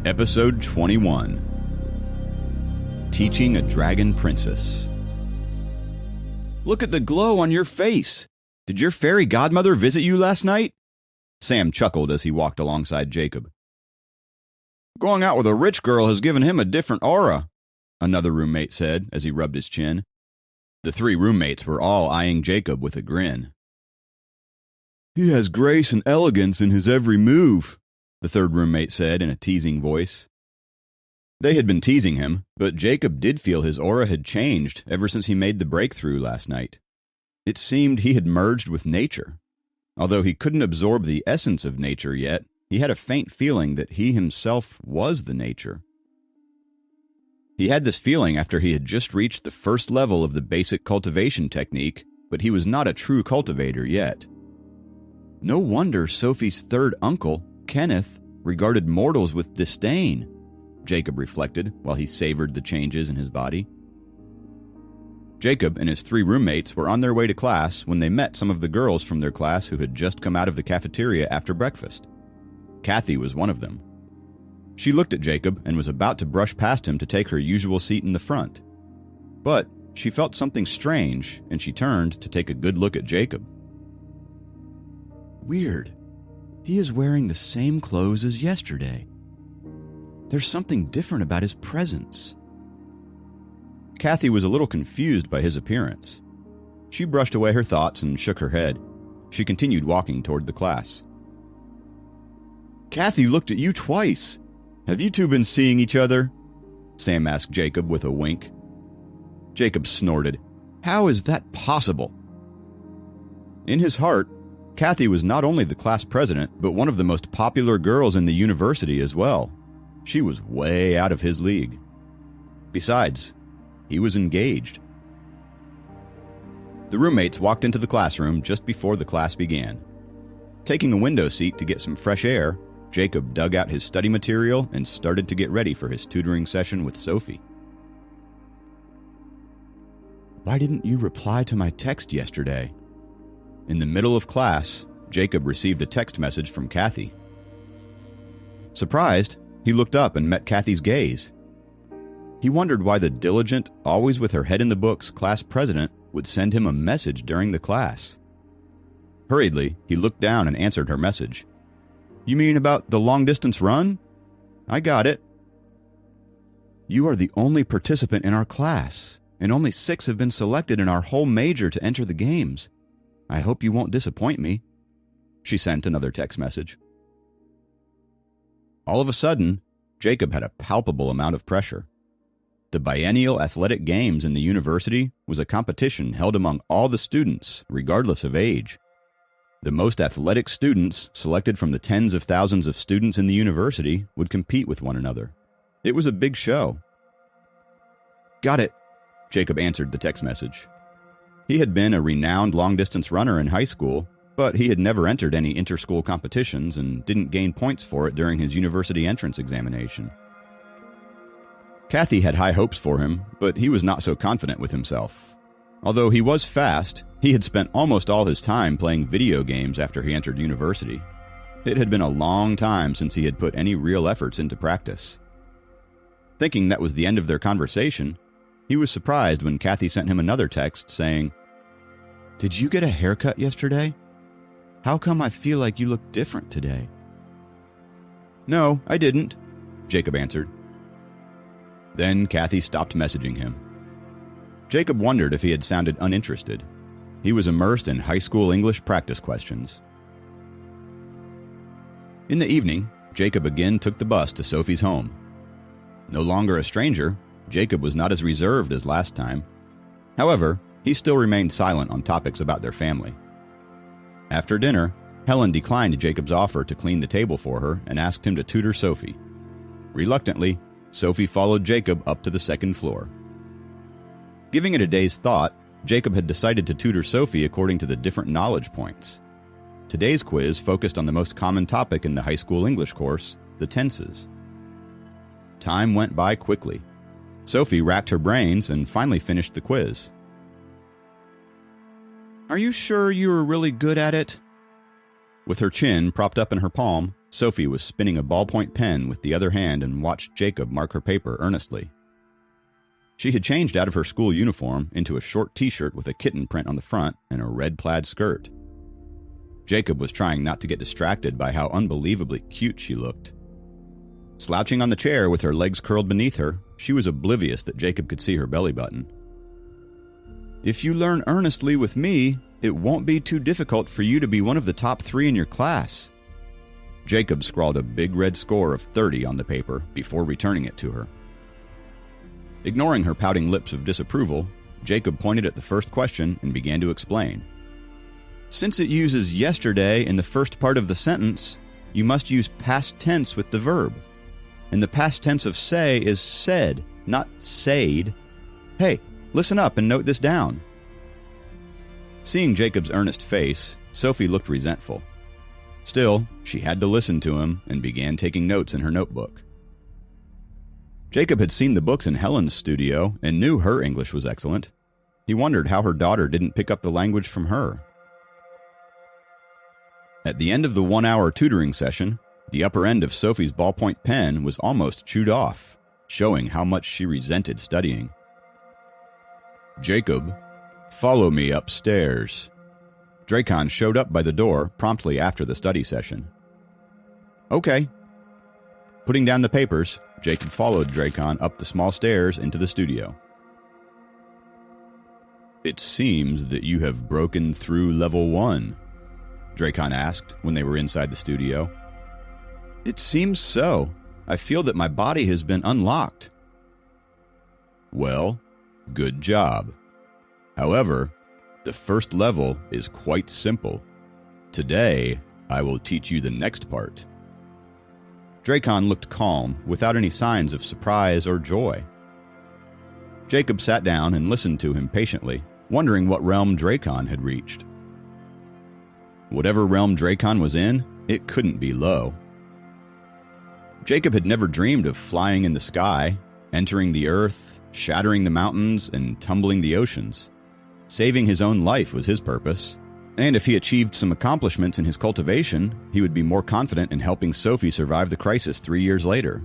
Episode 21. Teaching a Dragon Princess. Look at the glow on your face! Did your fairy godmother visit you last night? Sam chuckled as he walked alongside Jacob. Going out with a rich girl has given him a different aura, another roommate said as he rubbed his chin. The three roommates were all eyeing Jacob with a grin. He has grace and elegance in his every move, the third roommate said in a teasing voice. They had been teasing him, but Jacob did feel his aura had changed ever since he made the breakthrough last night. It seemed he had merged with nature. Although he couldn't absorb the essence of nature yet, he had a faint feeling that he himself was the nature. He had this feeling after he had just reached the first level of the basic cultivation technique, but he was not a true cultivator yet. No wonder Sophie's third uncle, Kenneth, regarded mortals with disdain, Jacob reflected while he savored the changes in his body. Jacob and his three roommates were on their way to class when they met some of the girls from their class who had just come out of the cafeteria after breakfast. Kathy was one of them. She looked at Jacob and was about to brush past him to take her usual seat in the front. But she felt something strange, and she turned to take a good look at Jacob. Weird. He is wearing the same clothes as yesterday. There's something different about his presence. Kathy was a little confused by his appearance. She brushed away her thoughts and shook her head. She continued walking toward the class. Kathy looked at you twice. Have you two been seeing each other? Sam asked Jacob with a wink. Jacob snorted. How is that possible? In his heart, Kathy was not only the class president, but one of the most popular girls in the university as well. She was way out of his league. Besides, he was engaged. The roommates walked into the classroom just before the class began. Taking a window seat to get some fresh air, Jacob dug out his study material and started to get ready for his tutoring session with Sophie. Why didn't you reply to my text yesterday? In the middle of class, Jacob received a text message from Kathy. Surprised, he looked up and met Kathy's gaze. He wondered why the diligent, always with her head in the books class president would send him a message during the class. Hurriedly, he looked down and answered her message. You mean about the long-distance run? I got it. You are the only participant in our class, and only 6 have been selected in our whole major to enter the games. I hope you won't disappoint me. She sent another text message. All of a sudden, Jacob had a palpable amount of pressure. The biennial athletic games in the university was a competition held among all the students, regardless of age. The most athletic students, selected from the tens of thousands of students in the university, would compete with one another. It was a big show. Got it, Jacob answered the text message. He had been a renowned long-distance runner in high school, but he had never entered any inter-school competitions and didn't gain points for it during his university entrance examination. Kathy had high hopes for him, but he was not so confident with himself. Although he was fast, he had spent almost all his time playing video games after he entered university. It had been a long time since he had put any real efforts into practice. Thinking that was the end of their conversation, he was surprised when Kathy sent him another text saying, Did you get a haircut yesterday? How come I feel like you look different today? No, I didn't, Jacob answered. Then Kathy stopped messaging him. Jacob wondered if he had sounded uninterested. He was immersed in high school English practice questions. In the evening, Jacob again took the bus to Sophie's home. No longer a stranger, Jacob was not as reserved as last time. However, he still remained silent on topics about their family. After dinner, Helen declined Jacob's offer to clean the table for her and asked him to tutor Sophie. Reluctantly, Sophie followed Jacob up to the second floor. Giving it a day's thought, Jacob had decided to tutor Sophie according to the different knowledge points. Today's quiz focused on the most common topic in the high school English course, the tenses. Time went by quickly. Sophie racked her brains and finally finished the quiz. Are you sure you were really good at it? With her chin propped up in her palm, Sophie was spinning a ballpoint pen with the other hand and watched Jacob mark her paper earnestly. She had changed out of her school uniform into a short t-shirt with a kitten print on the front and a red plaid skirt. Jacob was trying not to get distracted by how unbelievably cute she looked. Slouching on the chair with her legs curled beneath her, she was oblivious that Jacob could see her belly button. "If you learn earnestly with me, it won't be too difficult for you to be one of the top 3 in your class." Jacob scrawled a big red score of 30 on the paper before returning it to her. Ignoring her pouting lips of disapproval, Jacob pointed at the first question and began to explain. "Since it uses yesterday in the first part of the sentence, you must use past tense with the verb. And the past tense of say is said, not said. Hey, listen up and note this down." Seeing Jacob's earnest face, Sophie looked resentful. Still, she had to listen to him and began taking notes in her notebook. Jacob had seen the books in Helen's studio and knew her English was excellent. He wondered how her daughter didn't pick up the language from her. At the end of the 1-hour tutoring session, the upper end of Sophie's ballpoint pen was almost chewed off, showing how much she resented studying. "Jacob, follow me upstairs." Dracon showed up by the door promptly after the study session. "Okay." Putting down the papers, Jacob followed Dracon up the small stairs into the studio. "It seems that you have broken through level 1, Dracon asked when they were inside the studio. "It seems so. I feel that my body has been unlocked." "Well, good job. However, the first level is quite simple. Today, I will teach you the next part." Dracon looked calm, without any signs of surprise or joy. Jacob sat down and listened to him patiently, wondering what realm Dracon had reached. Whatever realm Dracon was in, it couldn't be low. Jacob had never dreamed of flying in the sky, entering the earth, shattering the mountains, and tumbling the oceans. Saving his own life was his purpose, and if he achieved some accomplishments in his cultivation, he would be more confident in helping Sophie survive the crisis 3 years later.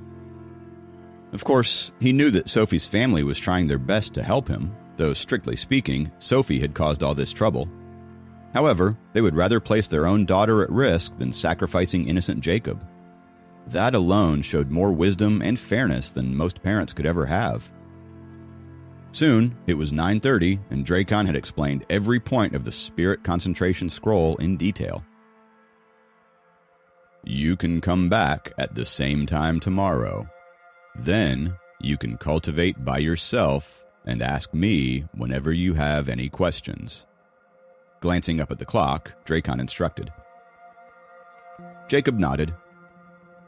Of course, he knew that Sophie's family was trying their best to help him, though strictly speaking, Sophie had caused all this trouble. However, they would rather place their own daughter at risk than sacrificing innocent Jacob. That alone showed more wisdom and fairness than most parents could ever have. Soon, it was 9:30, and Dracon had explained every point of the Spirit Concentration Scroll in detail. "You can come back at the same time tomorrow. Then, you can cultivate by yourself and ask me whenever you have any questions." Glancing up at the clock, Dracon instructed. Jacob nodded.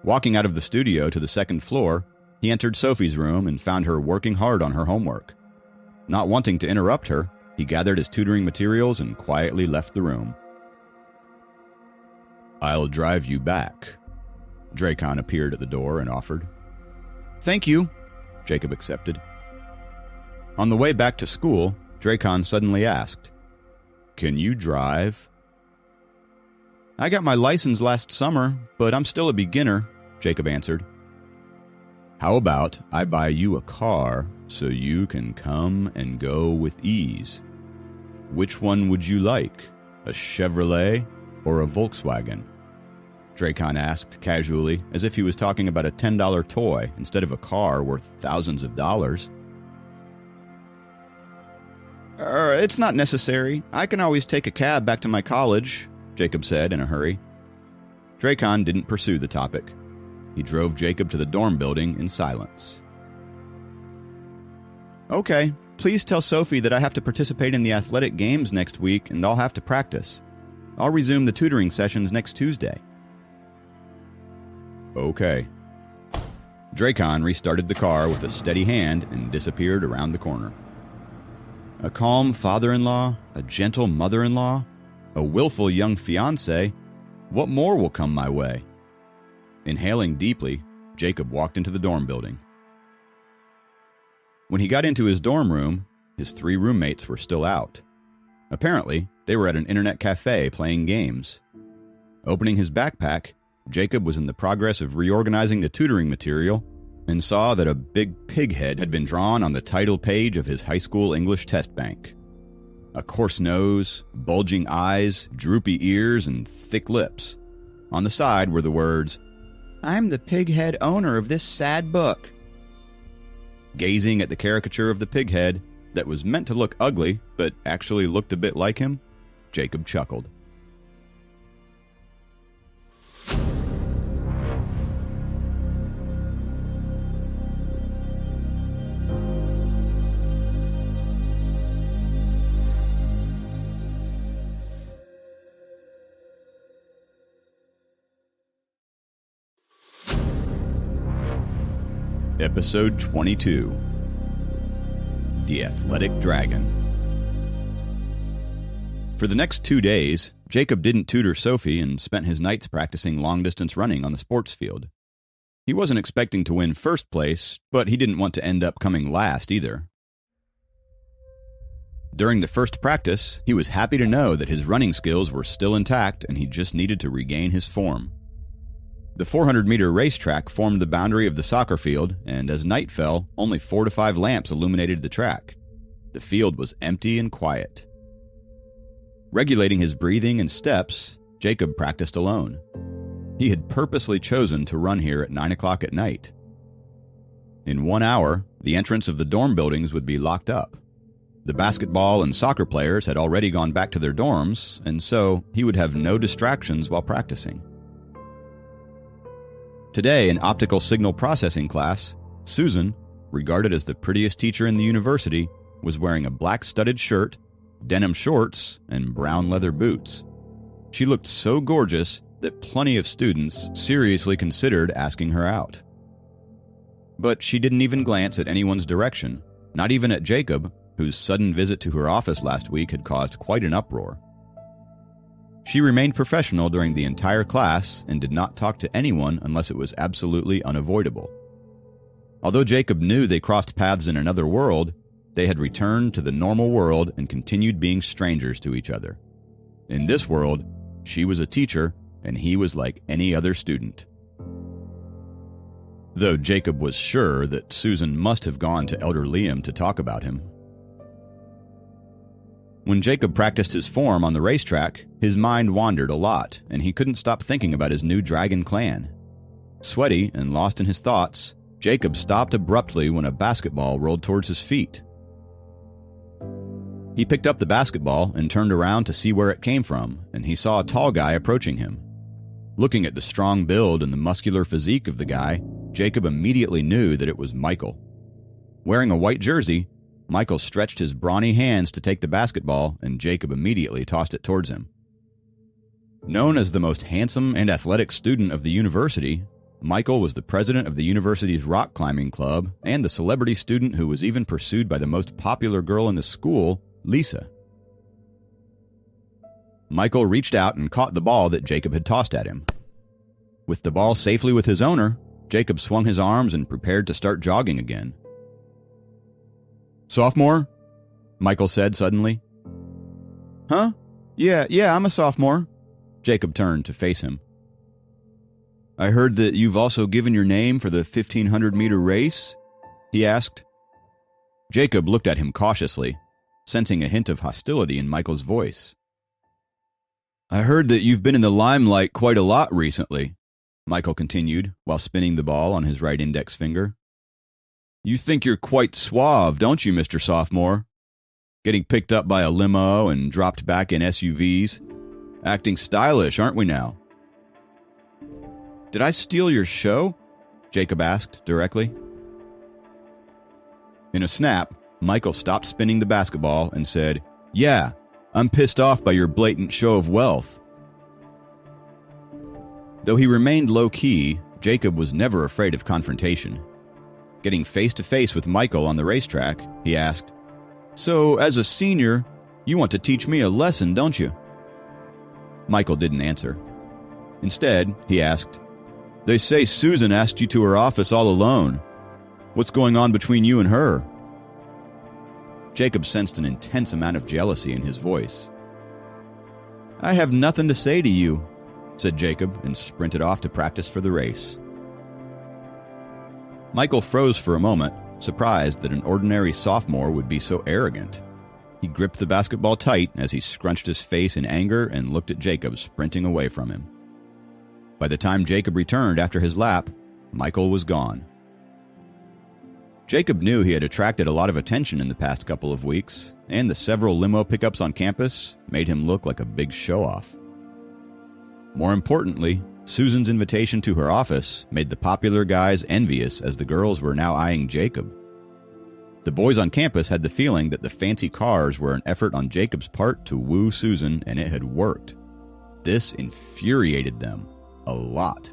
Walking out of the studio to the second floor, he entered Sophie's room and found her working hard on her homework. Not wanting to interrupt her, he gathered his tutoring materials and quietly left the room. "I'll drive you back." Dracon appeared at the door and offered. "Thank you," Jacob accepted. On the way back to school, Dracon suddenly asked, "Can you drive?" "I got my license last summer, but I'm still a beginner," Jacob answered. "How about I buy you a car so you can come and go with ease? Which one would you like, a Chevrolet or a Volkswagen?" Dracon asked casually, as if he was talking about a $10 toy instead of a car worth thousands of dollars. It's not necessary. I can always take a cab back to my college," Jacob said in a hurry. Dracon didn't pursue the topic. He drove Jacob to the dorm building in silence. "Okay, please tell Sophie that I have to participate in the athletic games next week and I'll have to practice. I'll resume the tutoring sessions next Tuesday." "Okay." Dracon restarted the car with a steady hand and disappeared around the corner. A calm father-in-law, a gentle mother-in-law, a willful young fiancé. What more will come my way? Inhaling deeply, Jacob walked into the dorm building. When he got into his dorm room, his 3 roommates were still out. Apparently, they were at an internet cafe playing games. Opening his backpack, Jacob was in the progress of reorganizing the tutoring material and saw that a big pig head had been drawn on the title page of his high school English test bank. A coarse nose, bulging eyes, droopy ears, and thick lips. On the side were the words, "I'm the pig-head owner of this sad book." Gazing at the caricature of the pig-head that was meant to look ugly but actually looked a bit like him, Jacob chuckled. Episode 22. The Athletic Dragon. For the next 2 days, Jacob didn't tutor Sophie and spent his nights practicing long-distance running on the sports field. He wasn't expecting to win first place, but he didn't want to end up coming last either. During the first practice, he was happy to know that his running skills were still intact and he just needed to regain his form. The 400-meter racetrack formed the boundary of the soccer field, and as night fell, only 4 to 5 lamps illuminated the track. The field was empty and quiet. Regulating his breathing and steps, Jacob practiced alone. He had purposely chosen to run here at 9 o'clock at night. In 1 hour, the entrance of the dorm buildings would be locked up. The basketball and soccer players had already gone back to their dorms, and so he would have no distractions while practicing. Today, in optical signal processing class, Susan, regarded as the prettiest teacher in the university, was wearing a black studded shirt, denim shorts, and brown leather boots. She looked so gorgeous that plenty of students seriously considered asking her out. But she didn't even glance at anyone's direction, not even at Jacob, whose sudden visit to her office last week had caused quite an uproar. She remained professional during the entire class and did not talk to anyone unless it was absolutely unavoidable. Although Jacob knew they crossed paths in another world, they had returned to the normal world and continued being strangers to each other. In this world, she was a teacher and he was like any other student. Though Jacob was sure that Susan must have gone to Elder Liam to talk about him. When Jacob practiced his form on the racetrack, his mind wandered a lot, and he couldn't stop thinking about his new dragon clan. Sweaty and lost in his thoughts, Jacob stopped abruptly when a basketball rolled towards his feet. He picked up the basketball and turned around to see where it came from, and he saw a tall guy approaching him. Looking at the strong build and the muscular physique of the guy, Jacob immediately knew that it was Michael. Wearing a white jersey, Michael stretched his brawny hands to take the basketball, and Jacob immediately tossed it towards him. Known as the most handsome and athletic student of the university, Michael was the president of the university's rock climbing club and the celebrity student who was even pursued by the most popular girl in the school, Lisa. Michael reached out and caught the ball that Jacob had tossed at him. With the ball safely with his owner, Jacob swung his arms and prepared to start jogging again. "Sophomore?" Michael said suddenly. "Huh? Yeah, I'm a sophomore." Jacob turned to face him. "I heard that you've also given your name for the 1,500-meter race?" he asked. Jacob looked at him cautiously, sensing a hint of hostility in Michael's voice. "I heard that you've been in the limelight quite a lot recently," Michael continued, while spinning the ball on his right index finger. "You think you're quite suave, don't you, Mr. Sophomore? Getting picked up by a limo and dropped back in SUVs. Acting stylish, aren't we now?" "Did I steal your show?" Jacob asked directly. In a snap, Michael stopped spinning the basketball and said, "Yeah, I'm pissed off by your blatant show of wealth." Though he remained low-key, Jacob was never afraid of confrontation. Getting face-to-face with Michael on the racetrack, he asked, "So, as a senior, you want to teach me a lesson, don't you?" Michael didn't answer. Instead, he asked, "They say Susan asked you to her office all alone. What's going on between you and her?" Jacob sensed an intense amount of jealousy in his voice. "I have nothing to say to you. said Jacob, and sprinted off to practice for the race. Michael froze for a moment, surprised that an ordinary sophomore would be so arrogant. He gripped the basketball tight as he scrunched his face in anger and looked at Jacob sprinting away from him. By the time Jacob returned after his lap, Michael was gone. Jacob knew he had attracted a lot of attention in the past couple of weeks, and the several limo pickups on campus made him look like a big show-off. More importantly, Susan's invitation to her office made the popular guys envious as the girls were now eyeing Jacob. The boys on campus had the feeling that the fancy cars were an effort on Jacob's part to woo Susan, and it had worked. This infuriated them a lot.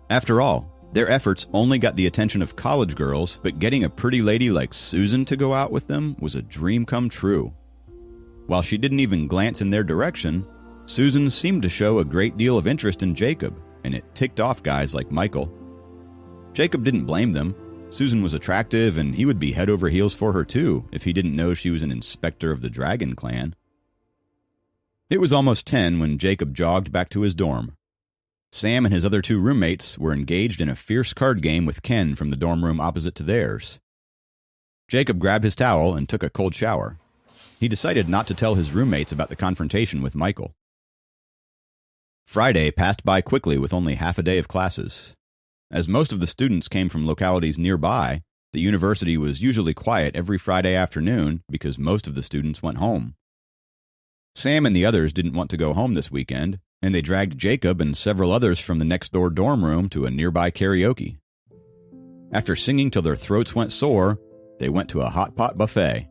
After all, their efforts only got the attention of college girls, but getting a pretty lady like Susan to go out with them was a dream come true. While she didn't even glance in their direction, Susan seemed to show a great deal of interest in Jacob, and it ticked off guys like Michael. Jacob didn't blame them. Susan was attractive, and he would be head over heels for her too if he didn't know she was an inspector of the Dragon Clan. It was almost 10 when Jacob jogged back to his dorm. Sam and his other 2 roommates were engaged in a fierce card game with Ken from the dorm room opposite to theirs. Jacob grabbed his towel and took a cold shower. He decided not to tell his roommates about the confrontation with Michael. Friday passed by quickly with only half a day of classes. As most of the students came from localities nearby, the university was usually quiet every Friday afternoon because most of the students went home. Sam and the others didn't want to go home this weekend, and they dragged Jacob and several others from the next-door dorm room to a nearby karaoke. After singing till their throats went sore, they went to a hot pot buffet.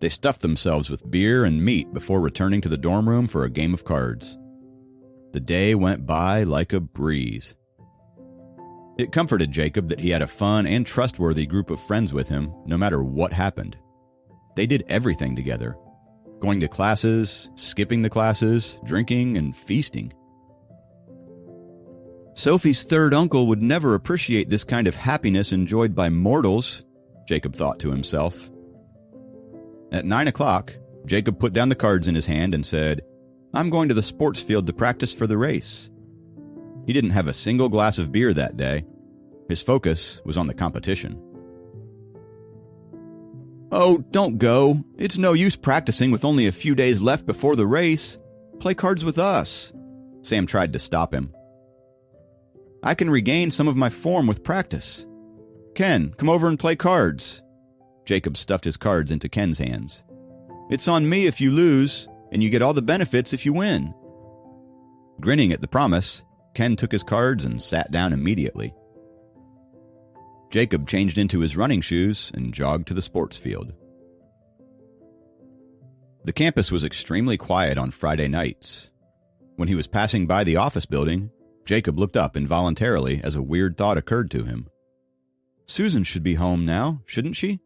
They stuffed themselves with beer and meat before returning to the dorm room for a game of cards. The day went by like a breeze. It comforted Jacob that he had a fun and trustworthy group of friends with him, no matter what happened. They did everything together. Going to classes, skipping the classes, drinking, and feasting. Sophie's third uncle would never appreciate this kind of happiness enjoyed by mortals, Jacob thought to himself. At 9 o'clock, Jacob put down the cards in his hand and said, "I'm going to the sports field to practice for the race." He didn't have a single glass of beer that day. His focus was on the competition. "Oh, don't go. It's no use practicing with only a few days left before the race. Play cards with us." Sam tried to stop him. "I can regain some of my form with practice. Ken, come over and play cards." Jacob stuffed his cards into Ken's hands. "It's on me if you lose, and you get all the benefits if you win." Grinning at the promise, Ken took his cards and sat down immediately. Jacob changed into his running shoes and jogged to the sports field. The campus was extremely quiet on Friday nights. When he was passing by the office building, Jacob looked up involuntarily as a weird thought occurred to him. Susan should be home now, shouldn't she?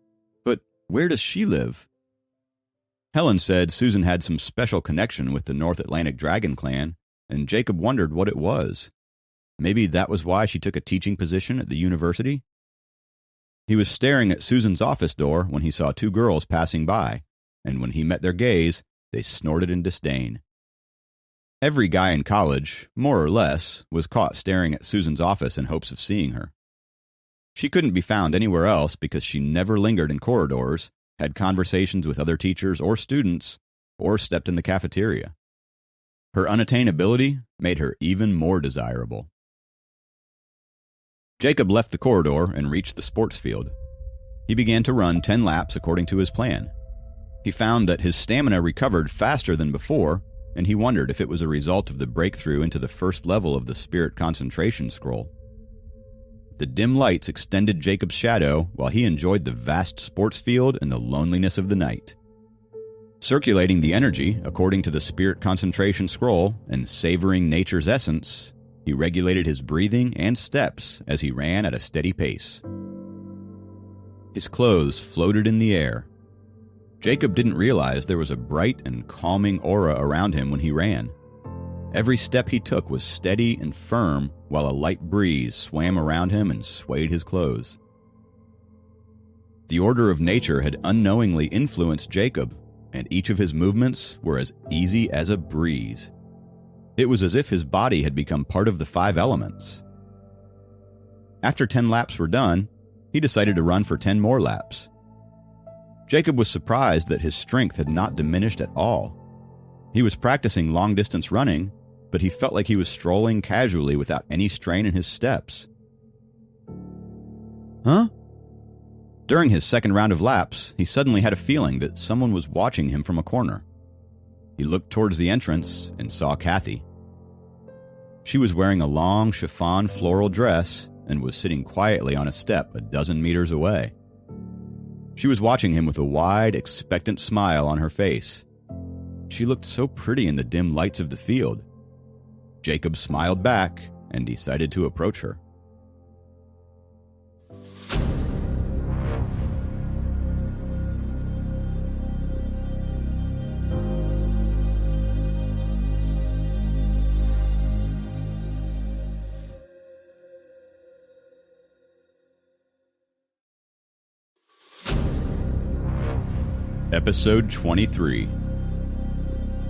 But where does she live? Helen said Susan had some special connection with the North Atlantic Dragon Clan, and Jacob wondered what it was. Maybe that was why she took a teaching position at the university? He was staring at Susan's office door when he saw 2 girls passing by, and when he met their gaze, they snorted in disdain. Every guy in college, more or less, was caught staring at Susan's office in hopes of seeing her. She couldn't be found anywhere else because she never lingered in corridors, had conversations with other teachers or students, or stepped in the cafeteria. Her unattainability made her even more desirable. Jacob left the corridor and reached the sports field. He began to run 10 laps according to his plan. He found that his stamina recovered faster than before, and he wondered if it was a result of the breakthrough into the first level of the Spirit Concentration Scroll. The dim lights extended Jacob's shadow while he enjoyed the vast sports field and the loneliness of the night. Circulating the energy according to the Spirit Concentration Scroll and savoring nature's essence, he regulated his breathing and steps as he ran at a steady pace. His clothes floated in the air. Jacob didn't realize there was a bright and calming aura around him when he ran. Every step he took was steady and firm, while a light breeze swam around him and swayed his clothes. The order of nature had unknowingly influenced Jacob, and each of his movements were as easy as a breeze. It was as if his body had become part of the 5 elements. After 10 laps were done, he decided to run for 10 more laps. Jacob was surprised that his strength had not diminished at all. He was practicing long-distance running, but he felt like he was strolling casually without any strain in his steps. Huh? During his second round of laps, he suddenly had a feeling that someone was watching him from a corner. He looked towards the entrance and saw Kathy. She was wearing a long chiffon floral dress and was sitting quietly on a step a dozen meters away. She was watching him with a wide, expectant smile on her face. She looked so pretty in the dim lights of the field. Jacob smiled back and decided to approach her. Episode 23.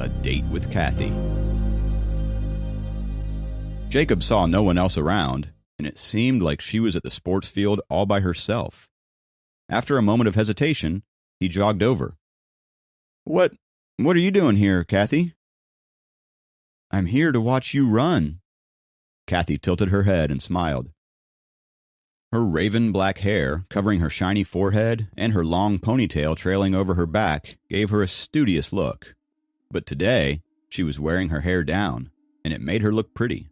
A Date with Kathy. Jacob saw no one else around, and it seemed like she was at the sports field all by herself. After a moment of hesitation, he jogged over. What are you doing here, Kathy?" "I'm here to watch you run." Kathy tilted her head and smiled. Her raven black hair, covering her shiny forehead, and her long ponytail trailing over her back, gave her a studious look. But today, she was wearing her hair down, and it made her look pretty.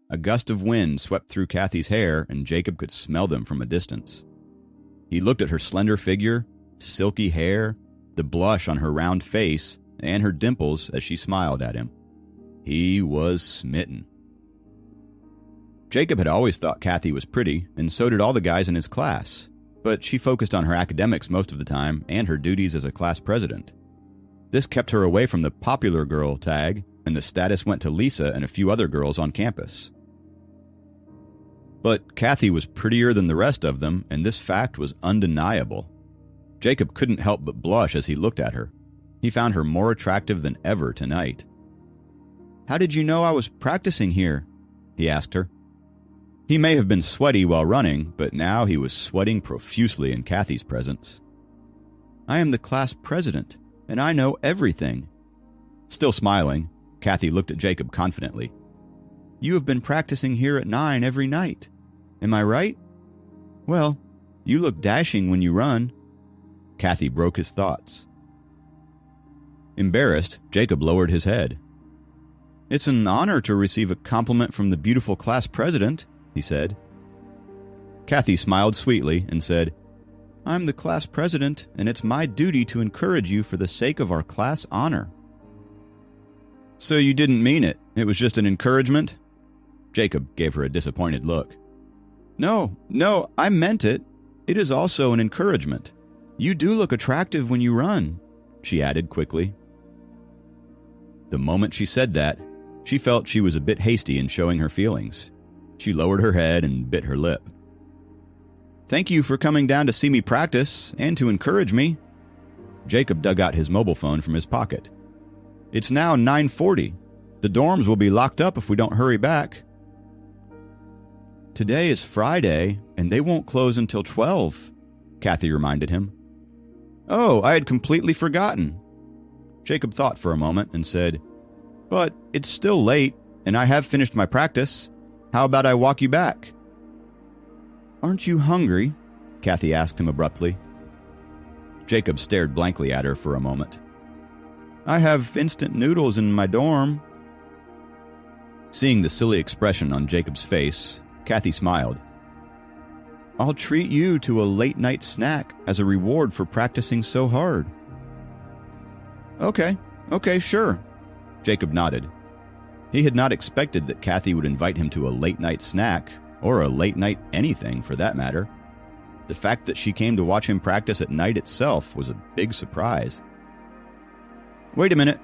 A gust of wind swept through Kathy's hair, and Jacob could smell them from a distance. He looked at her slender figure, silky hair, the blush on her round face, and her dimples as she smiled at him. He was smitten. Jacob had always thought Kathy was pretty, and so did all the guys in his class, but she focused on her academics most of the time and her duties as a class president. This kept her away from the popular girl tag, and the status went to Lisa and a few other girls on campus. But Kathy was prettier than the rest of them, and this fact was undeniable. Jacob couldn't help but blush as he looked at her. He found her more attractive than ever tonight. "How did you know I was practicing here?" he asked her. He may have been sweaty while running, but now he was sweating profusely in Kathy's presence. "I am the class president, and I know everything." Still smiling, Kathy looked at Jacob confidently. "You have been practicing here at 9 every night. Am I right? Well, you look dashing when you run." Kathy broke his thoughts. Embarrassed, Jacob lowered his head. "It's an honor to receive a compliment from the beautiful class president," he said. Kathy smiled sweetly and said, "I'm the class president, and it's my duty to encourage you for the sake of our class honor." "So you didn't mean it? It was just an encouragement?" Jacob gave her a disappointed look. No, I meant it. It is also an encouragement. You do look attractive when you run," she added quickly. The moment she said that, she felt she was a bit hasty in showing her feelings. She lowered her head and bit her lip. "Thank you for coming down to see me practice and to encourage me." Jacob dug out his mobile phone from his pocket. "It's now 9:40. The dorms will be locked up if we don't hurry back." "Today is Friday, and they won't close until 12, Kathy reminded him. "Oh, I had completely forgotten." Jacob thought for a moment and said, "But it's still late, and I have finished my practice. How about I walk you back?" "Aren't you hungry?" Kathy asked him abruptly. Jacob stared blankly at her for a moment. "I have instant noodles in my dorm." Seeing the silly expression on Jacob's face, Kathy smiled. "I'll treat you to a late-night snack as a reward for practicing so hard." Okay, sure," Jacob nodded. He had not expected that Kathy would invite him to a late-night snack, or a late-night anything for that matter. The fact that she came to watch him practice at night itself was a big surprise. "Wait a minute."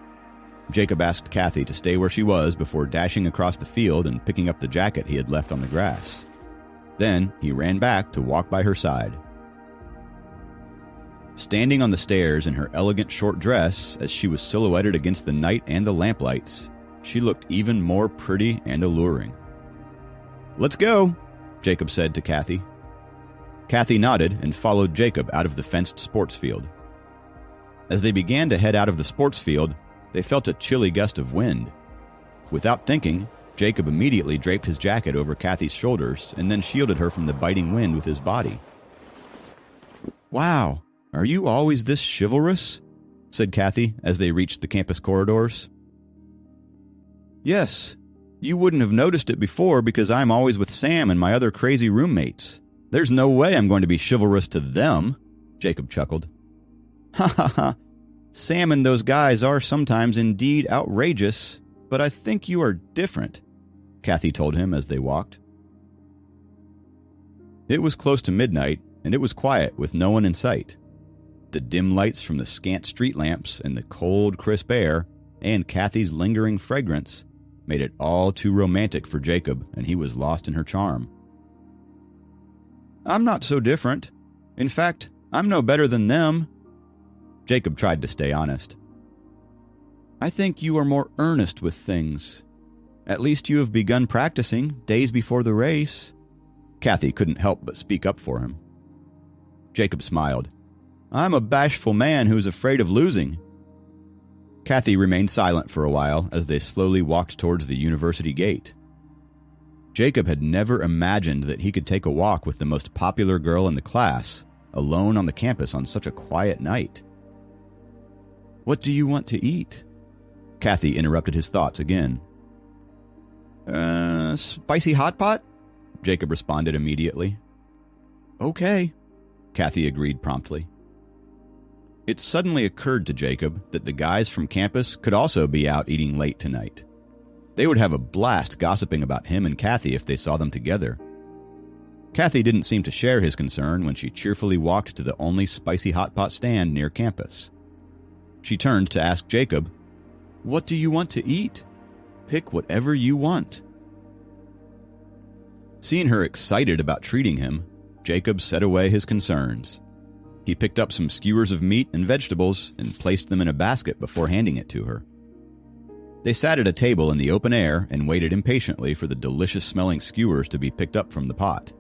Jacob asked Kathy to stay where she was before dashing across the field and picking up the jacket he had left on the grass. Then he ran back to walk by her side. Standing on the stairs in her elegant short dress as she was silhouetted against the night and the lamplights, she looked even more pretty and alluring. "Let's go," Jacob said to Kathy. Kathy nodded and followed Jacob out of the fenced sports field. As they began to head out of the sports field, they felt a chilly gust of wind. Without thinking, Jacob immediately draped his jacket over Kathy's shoulders and then shielded her from the biting wind with his body. "Wow, are you always this chivalrous?" said Kathy as they reached the campus corridors. "Yes, you wouldn't have noticed it before because I'm always with Sam and my other crazy roommates. There's no way I'm going to be chivalrous to them," Jacob chuckled. "Ha ha ha. Sam and those guys are sometimes indeed outrageous, but I think you are different," Kathy told him as they walked. It was close to midnight, and it was quiet with no one in sight. The dim lights from the scant street lamps and the cold, crisp air, and Kathy's lingering fragrance made it all too romantic for Jacob, and he was lost in her charm. "I'm not so different. In fact, I'm no better than them." Jacob tried to stay honest. "I think you are more earnest with things. At least you have begun practicing days before the race." Kathy couldn't help but speak up for him. Jacob smiled. "I'm a bashful man who's afraid of losing." Kathy remained silent for a while as they slowly walked towards the university gate. Jacob had never imagined that he could take a walk with the most popular girl in the class, alone on the campus on such a quiet night. "What do you want to eat?" Kathy interrupted his thoughts again. Spicy hot pot?" Jacob responded immediately. "Okay," Kathy agreed promptly. It suddenly occurred to Jacob that the guys from campus could also be out eating late tonight. They would have a blast gossiping about him and Kathy if they saw them together. Kathy didn't seem to share his concern when she cheerfully walked to the only spicy hot pot stand near campus. She turned to ask Jacob, "What do you want to eat? Pick whatever you want." Seeing her excited about treating him, Jacob set away his concerns. He picked up some skewers of meat and vegetables and placed them in a basket before handing it to her. They sat at a table in the open air and waited impatiently for the delicious-smelling skewers to be picked up from the pot.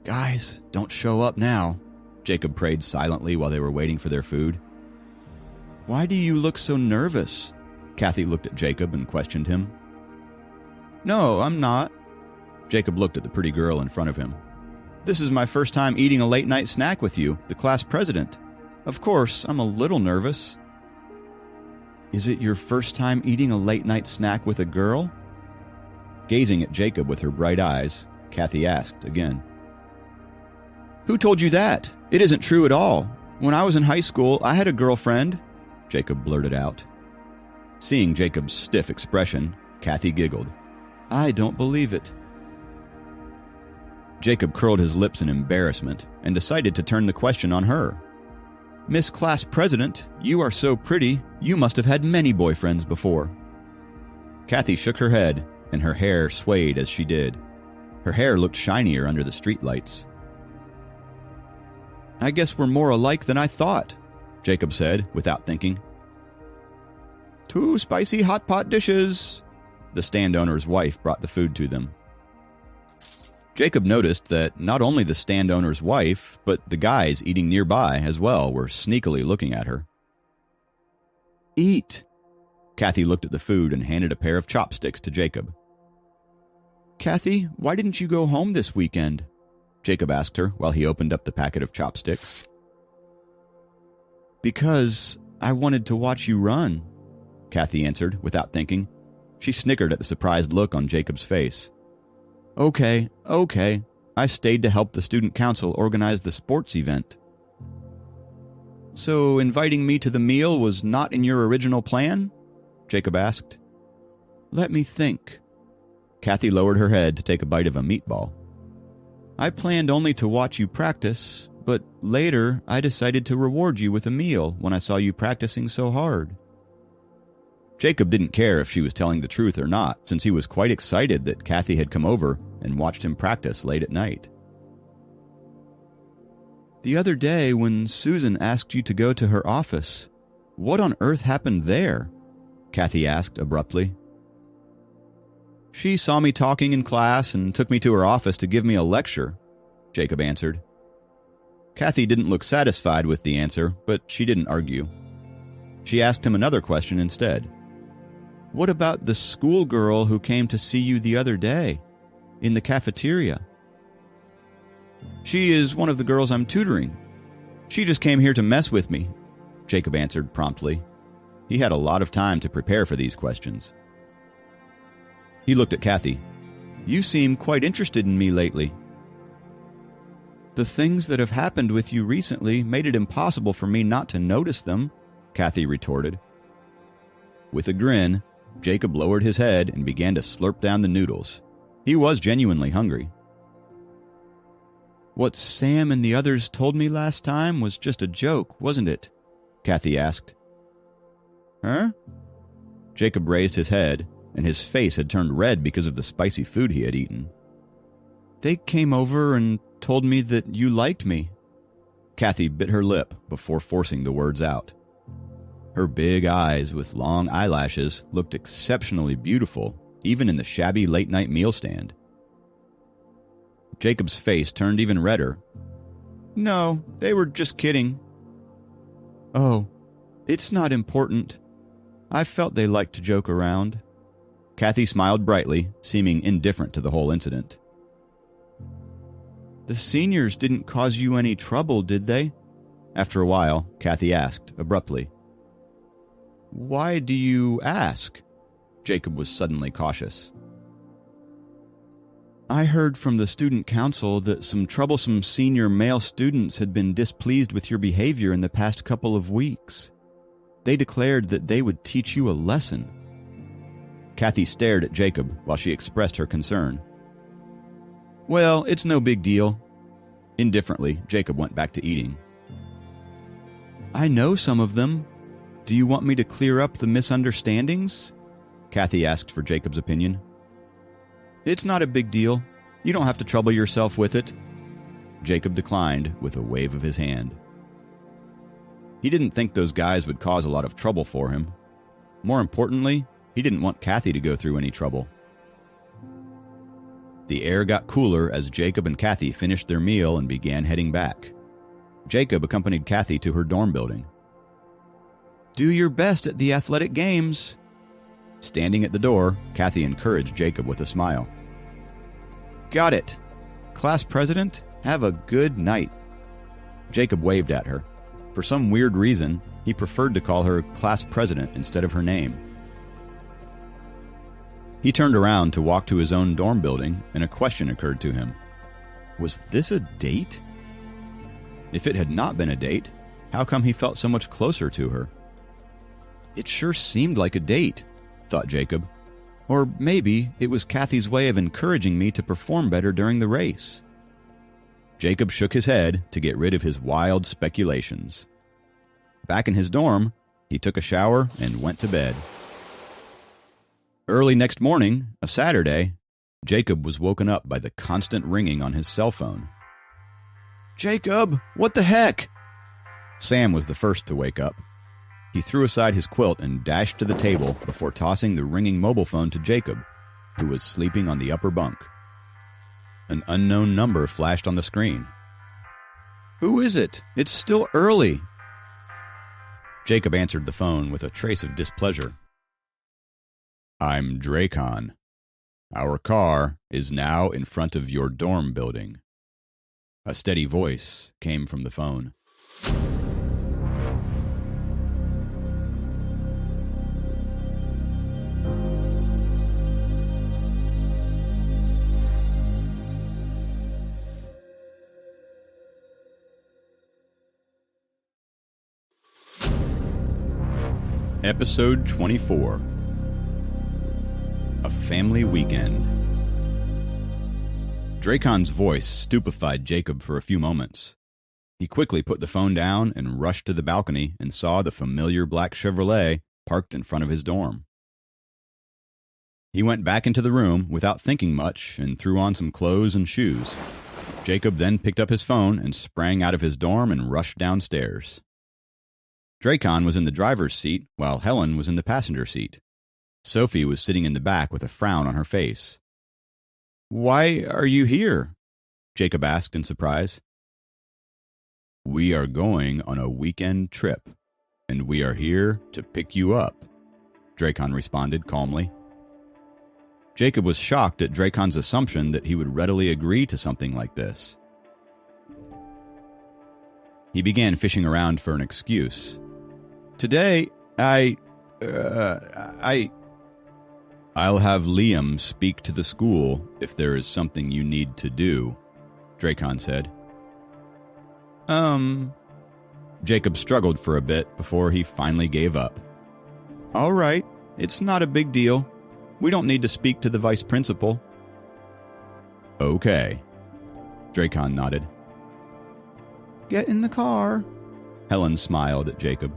"Guys, don't show up now," Jacob prayed silently while they were waiting for their food. "Why do you look so nervous?" Kathy looked at Jacob and questioned him. "No, I'm not." Jacob looked at the pretty girl in front of him. "This is my first time eating a late-night snack with you, the class president. Of course, I'm a little nervous." "Is it your first time eating a late-night snack with a girl?" Gazing at Jacob with her bright eyes, Kathy asked again. "Who told you that? It isn't true at all. When I was in high school, I had a girlfriend," Jacob blurted out. Seeing Jacob's stiff expression, Kathy giggled. "I don't believe it." Jacob curled his lips in embarrassment and decided to turn the question on her. "Miss Class President, you are so pretty, you must have had many boyfriends before." Kathy shook her head, and her hair swayed as she did. Her hair looked shinier under the streetlights. "I guess we're more alike than I thought," Jacob said, without thinking. "2 spicy hot pot dishes." The stand owner's wife brought the food to them. Jacob noticed that not only the stand owner's wife, but the guys eating nearby as well were sneakily looking at her. "Eat." Kathy looked at the food and handed a pair of chopsticks to Jacob. "Kathy, why didn't you go home this weekend?" Jacob asked her while he opened up the packet of chopsticks. "Because I wanted to watch you run," Kathy answered without thinking. She snickered at the surprised look on Jacob's face. Okay. I stayed to help the student council organize the sports event." "So inviting me to the meal was not in your original plan?" Jacob asked. "Let me think." Kathy lowered her head to take a bite of a meatball. "I planned only to watch you practice, but later I decided to reward you with a meal when I saw you practicing so hard." Jacob didn't care if she was telling the truth or not, since he was quite excited that Kathy had come over and watched him practice late at night. "The other day when Susan asked you to go to her office, what on earth happened there?" Kathy asked abruptly. She saw me talking in class and took me to her office to give me a lecture, Jacob answered. Kathy didn't look satisfied with the answer, but she didn't argue. She asked him another question instead. What about the schoolgirl who came to see you the other day, in the cafeteria? She is one of the girls I'm tutoring. She just came here to mess with me, Jacob answered promptly. He had a lot of time to prepare for these questions. He looked at Kathy. You seem quite interested in me lately. The things that have happened with you recently made it impossible for me not to notice them, Kathy retorted. With a grin, Jacob lowered his head and began to slurp down the noodles. He was genuinely hungry. What Sam and the others told me last time was just a joke, wasn't it? Kathy asked. Huh? Jacob raised his head, and his face had turned red because of the spicy food he had eaten. They came over and told me that you liked me. Kathy bit her lip before forcing the words out. Her big eyes with long eyelashes looked exceptionally beautiful, even in the shabby late-night meal stand. Jacob's face turned even redder. No, they were just kidding. Oh, it's not important. I felt they liked to joke around. Kathy smiled brightly, seeming indifferent to the whole incident. The seniors didn't cause you any trouble, did they? After a while, Kathy asked, abruptly. Why do you ask? Jacob was suddenly cautious. I heard from the student council that some troublesome senior male students had been displeased with your behavior in the past couple of weeks. They declared that they would teach you a lesson. Kathy stared at Jacob while she expressed her concern. Well, it's no big deal. Indifferently, Jacob went back to eating. I know some of them. Do you want me to clear up the misunderstandings? Kathy asked for Jacob's opinion. It's not a big deal. You don't have to trouble yourself with it. Jacob declined with a wave of his hand. He didn't think those guys would cause a lot of trouble for him. More importantly, he didn't want Kathy to go through any trouble. The air got cooler as Jacob and Kathy finished their meal and began heading back. Jacob accompanied Kathy to her dorm building. Do your best at the athletic games. Standing at the door, Kathy encouraged Jacob with a smile. Got it. Class president, have a good night. Jacob waved at her. For some weird reason, he preferred to call her class president instead of her name. He turned around to walk to his own dorm building, and a question occurred to him. Was this a date? If it had not been a date, how come he felt so much closer to her? It sure seemed like a date, thought Jacob. Or maybe it was Kathy's way of encouraging me to perform better during the race. Jacob shook his head to get rid of his wild speculations. Back in his dorm, he took a shower and went to bed. Early next morning, a Saturday, Jacob was woken up by the constant ringing on his cell phone. Jacob, what the heck? Sam was the first to wake up. He threw aside his quilt and dashed to the table before tossing the ringing mobile phone to Jacob, who was sleeping on the upper bunk. An unknown number flashed on the screen. Who is it? It's still early. Jacob answered the phone with a trace of displeasure. I'm Dracon. Our car is now in front of your dorm building. A steady voice came from the phone. Episode 24. A Family Weekend. Dracon's voice stupefied Jacob for a few moments. He quickly put the phone down and rushed to the balcony and saw the familiar black Chevrolet parked in front of his dorm. He went back into the room without thinking much and threw on some clothes and shoes. Jacob then picked up his phone and sprang out of his dorm and rushed downstairs. Dracon was in the driver's seat while Helen was in the passenger seat. Sophie was sitting in the back with a frown on her face. "Why are you here?" Jacob asked in surprise. "We are going on a weekend trip, and we are here to pick you up," Dracon responded calmly. Jacob was shocked at Dracon's assumption that he would readily agree to something like this. He began fishing around for an excuse. "Today, I'll have Liam speak to the school if there is something you need to do," Dracon said. Jacob struggled for a bit before he finally gave up. "All right, it's not a big deal. We don't need to speak to the vice principal." "Okay," Dracon nodded. "Get in the car." Helen smiled at Jacob.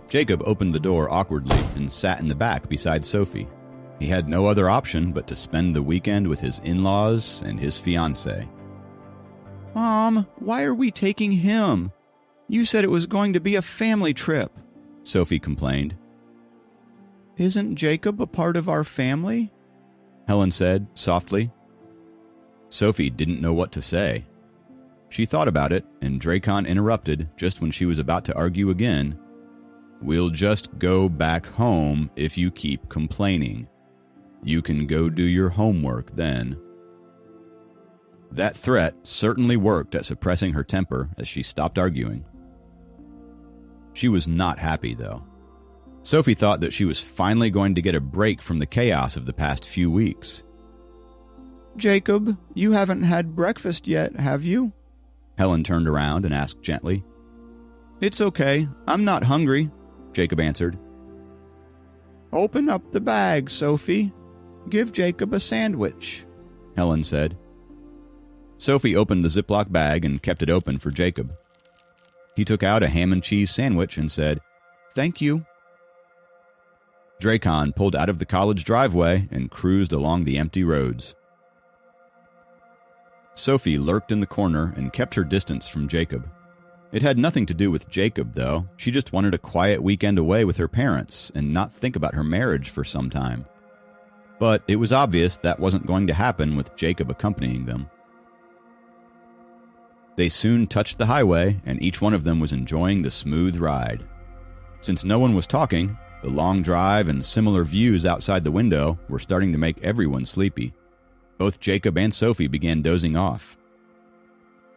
Jacob opened the door awkwardly and sat in the back beside Sophie. He had no other option but to spend the weekend with his in-laws and his fiancée. "Mom, why are we taking him? You said it was going to be a family trip," Sophie complained. "Isn't Jacob a part of our family?" Helen said softly. Sophie didn't know what to say. She thought about it, and Dracon interrupted just when she was about to argue again. "We'll just go back home if you keep complaining. You can go do your homework then." That threat certainly worked at suppressing her temper as she stopped arguing. She was not happy, though. Sophie thought that she was finally going to get a break from the chaos of the past few weeks. "Jacob, you haven't had breakfast yet, have you?" Helen turned around and asked gently. "It's okay. I'm not hungry," Jacob answered. "Open up the bag, Sophie. Give Jacob a sandwich," Helen said. Sophie opened the Ziploc bag and kept it open for Jacob. He took out a ham and cheese sandwich and said, "Thank you." Dracon pulled out of the college driveway and cruised along the empty roads. Sophie lurked in the corner and kept her distance from Jacob. It had nothing to do with Jacob, though. She just wanted a quiet weekend away with her parents and not think about her marriage for some time. But it was obvious that wasn't going to happen with Jacob accompanying them. They soon touched the highway, and each one of them was enjoying the smooth ride. Since no one was talking, the long drive and similar views outside the window were starting to make everyone sleepy. Both Jacob and Sophie began dozing off.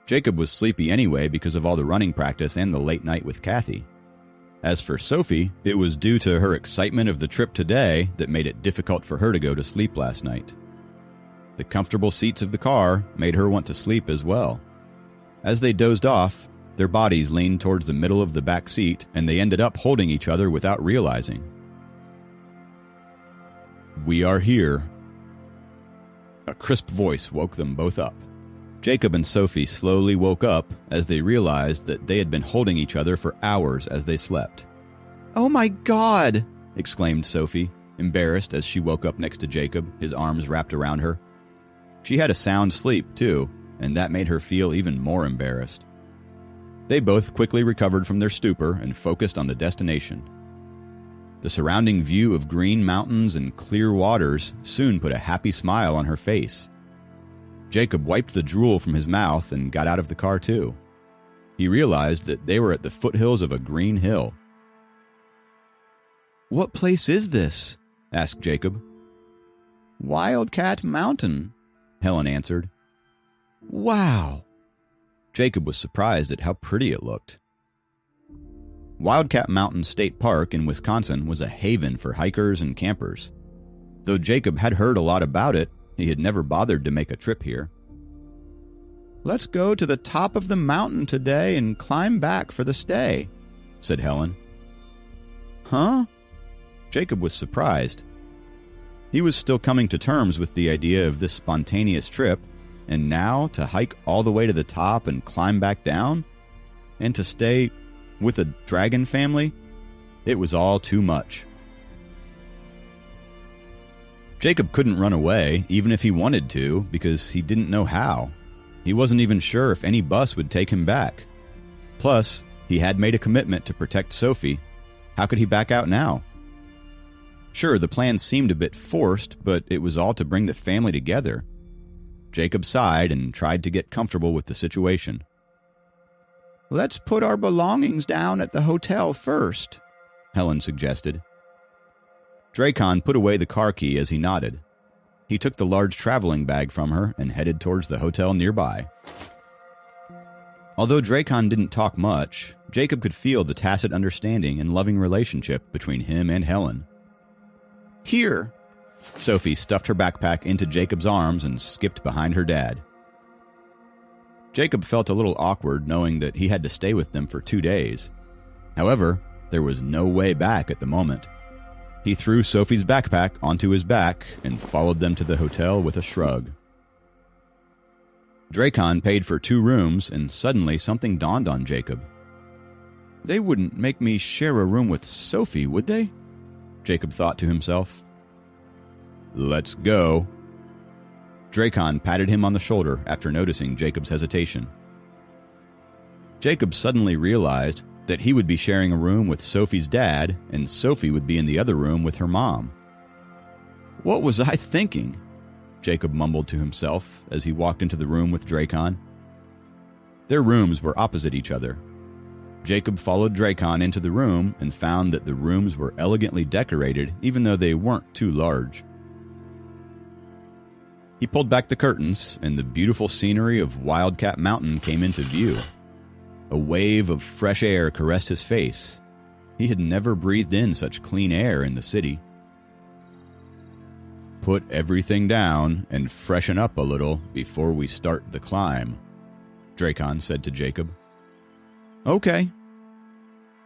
Jacob was sleepy anyway because of all the running practice and the late night with Kathy. As for Sophie, it was due to her excitement of the trip today that made it difficult for her to go to sleep last night. The comfortable seats of the car made her want to sleep as well. As they dozed off, their bodies leaned towards the middle of the back seat, and they ended up holding each other without realizing. "We are here." A crisp voice woke them both up. Jacob and Sophie slowly woke up as they realized that they had been holding each other for hours as they slept. "Oh my God!" exclaimed Sophie, embarrassed as she woke up next to Jacob, his arms wrapped around her. She had a sound sleep, too, and that made her feel even more embarrassed. They both quickly recovered from their stupor and focused on the destination. The surrounding view of green mountains and clear waters soon put a happy smile on her face. Jacob wiped the drool from his mouth and got out of the car too. He realized that they were at the foothills of a green hill. "What place is this?" asked Jacob. "Wildcat Mountain," Helen answered. "Wow!" Jacob was surprised at how pretty it looked. Wildcat Mountain State Park in Wisconsin was a haven for hikers and campers. Though Jacob had heard a lot about it, he had never bothered to make a trip here. "Let's go to the top of the mountain today and climb back for the stay," said Helen. "Huh?" Jacob was surprised. He was still coming to terms with the idea of this spontaneous trip, and now to hike all the way to the top and climb back down? And to stay with a dragon family? It was all too much. Jacob couldn't run away, even if he wanted to, because he didn't know how. He wasn't even sure if any bus would take him back. Plus, he had made a commitment to protect Sophie. How could he back out now? Sure, the plan seemed a bit forced, but it was all to bring the family together. Jacob sighed and tried to get comfortable with the situation. "Let's put our belongings down at the hotel first," Helen suggested. Dracon put away the car key as he nodded. He took the large traveling bag from her and headed towards the hotel nearby. Although Dracon didn't talk much, Jacob could feel the tacit understanding and loving relationship between him and Helen. "Here." Sophie stuffed her backpack into Jacob's arms and skipped behind her dad. Jacob felt a little awkward knowing that he had to stay with them for 2 days. However, there was no way back at the moment. He threw Sophie's backpack onto his back and followed them to the hotel with a shrug. Dracon paid for 2 rooms, and suddenly something dawned on Jacob. "They wouldn't make me share a room with Sophie, would they?" Jacob thought to himself. "Let's go." Dracon patted him on the shoulder after noticing Jacob's hesitation. Jacob suddenly realized that he would be sharing a room with Sophie's dad, and Sophie would be in the other room with her mom. "What was I thinking?" Jacob mumbled to himself as he walked into the room with Dracon. Their rooms were opposite each other. Jacob followed Dracon into the room and found that the rooms were elegantly decorated, even though they weren't too large. He pulled back the curtains, and the beautiful scenery of Wildcat Mountain came into view. A wave of fresh air caressed his face. He had never breathed in such clean air in the city. "Put everything down and freshen up a little before we start the climb," Dracon said to Jacob. "Okay."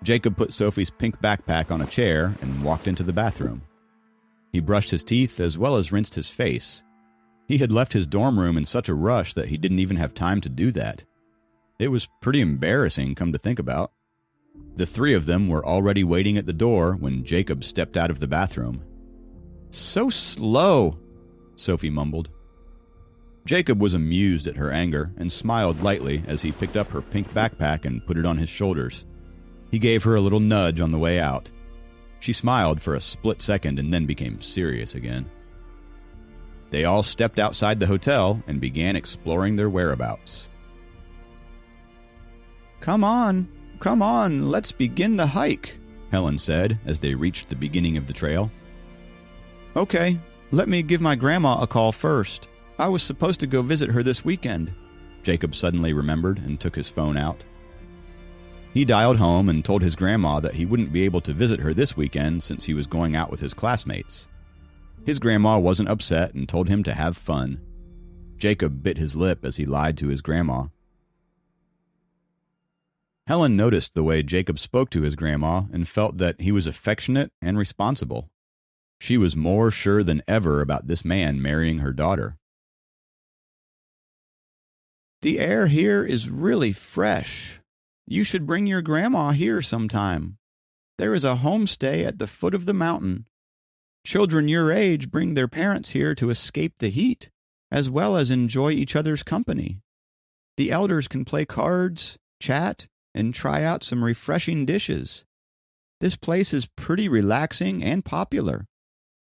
Jacob put Sophie's pink backpack on a chair and walked into the bathroom. He brushed his teeth as well as rinsed his face. He had left his dorm room in such a rush that he didn't even have time to do that. It was pretty embarrassing, come to think about. The 3 of them were already waiting at the door when Jacob stepped out of the bathroom. "So slow," Sophie mumbled. Jacob was amused at her anger and smiled lightly as he picked up her pink backpack and put it on his shoulders. He gave her a little nudge on the way out. She smiled for a split second and then became serious again. They all stepped outside the hotel and began exploring their whereabouts. Come on, let's begin the hike," Helen said as they reached the beginning of the trail. "Okay, let me give my grandma a call first. I was supposed to go visit her this weekend," Jacob suddenly remembered and took his phone out. He dialed home and told his grandma that he wouldn't be able to visit her this weekend since he was going out with his classmates. His grandma wasn't upset and told him to have fun. Jacob bit his lip as he lied to his grandma. Helen noticed the way Jacob spoke to his grandma and felt that he was affectionate and responsible. She was more sure than ever about this man marrying her daughter. "The air here is really fresh. You should bring your grandma here sometime. There is a homestay at the foot of the mountain. Children your age bring their parents here to escape the heat, as well as enjoy each other's company. The elders can play cards, chat, and try out some refreshing dishes. This place is pretty relaxing and popular,"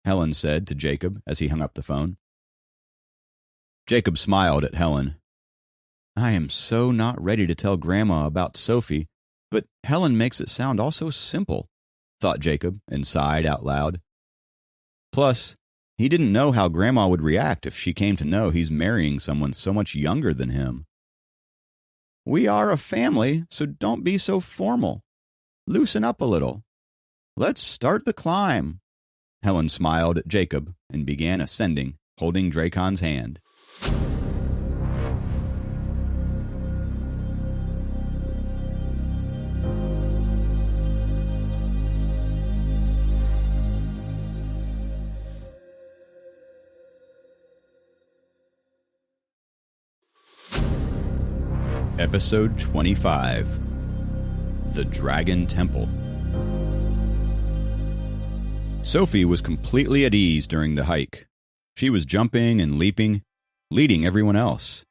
Helen said to Jacob as he hung up the phone. Jacob smiled at Helen. "I am so not ready to tell Grandma about Sophie, but Helen makes it sound all so simple," thought Jacob and sighed out loud. Plus, he didn't know how Grandma would react if she came to know he's marrying someone so much younger than him. "We are a family, so don't be so formal. Loosen up a little. Let's start the climb." Helen smiled at Jacob and began ascending, holding Dracon's hand. Episode 25. The Dragon Temple. Sophie was completely at ease during the hike. She was jumping and leaping, leading everyone else.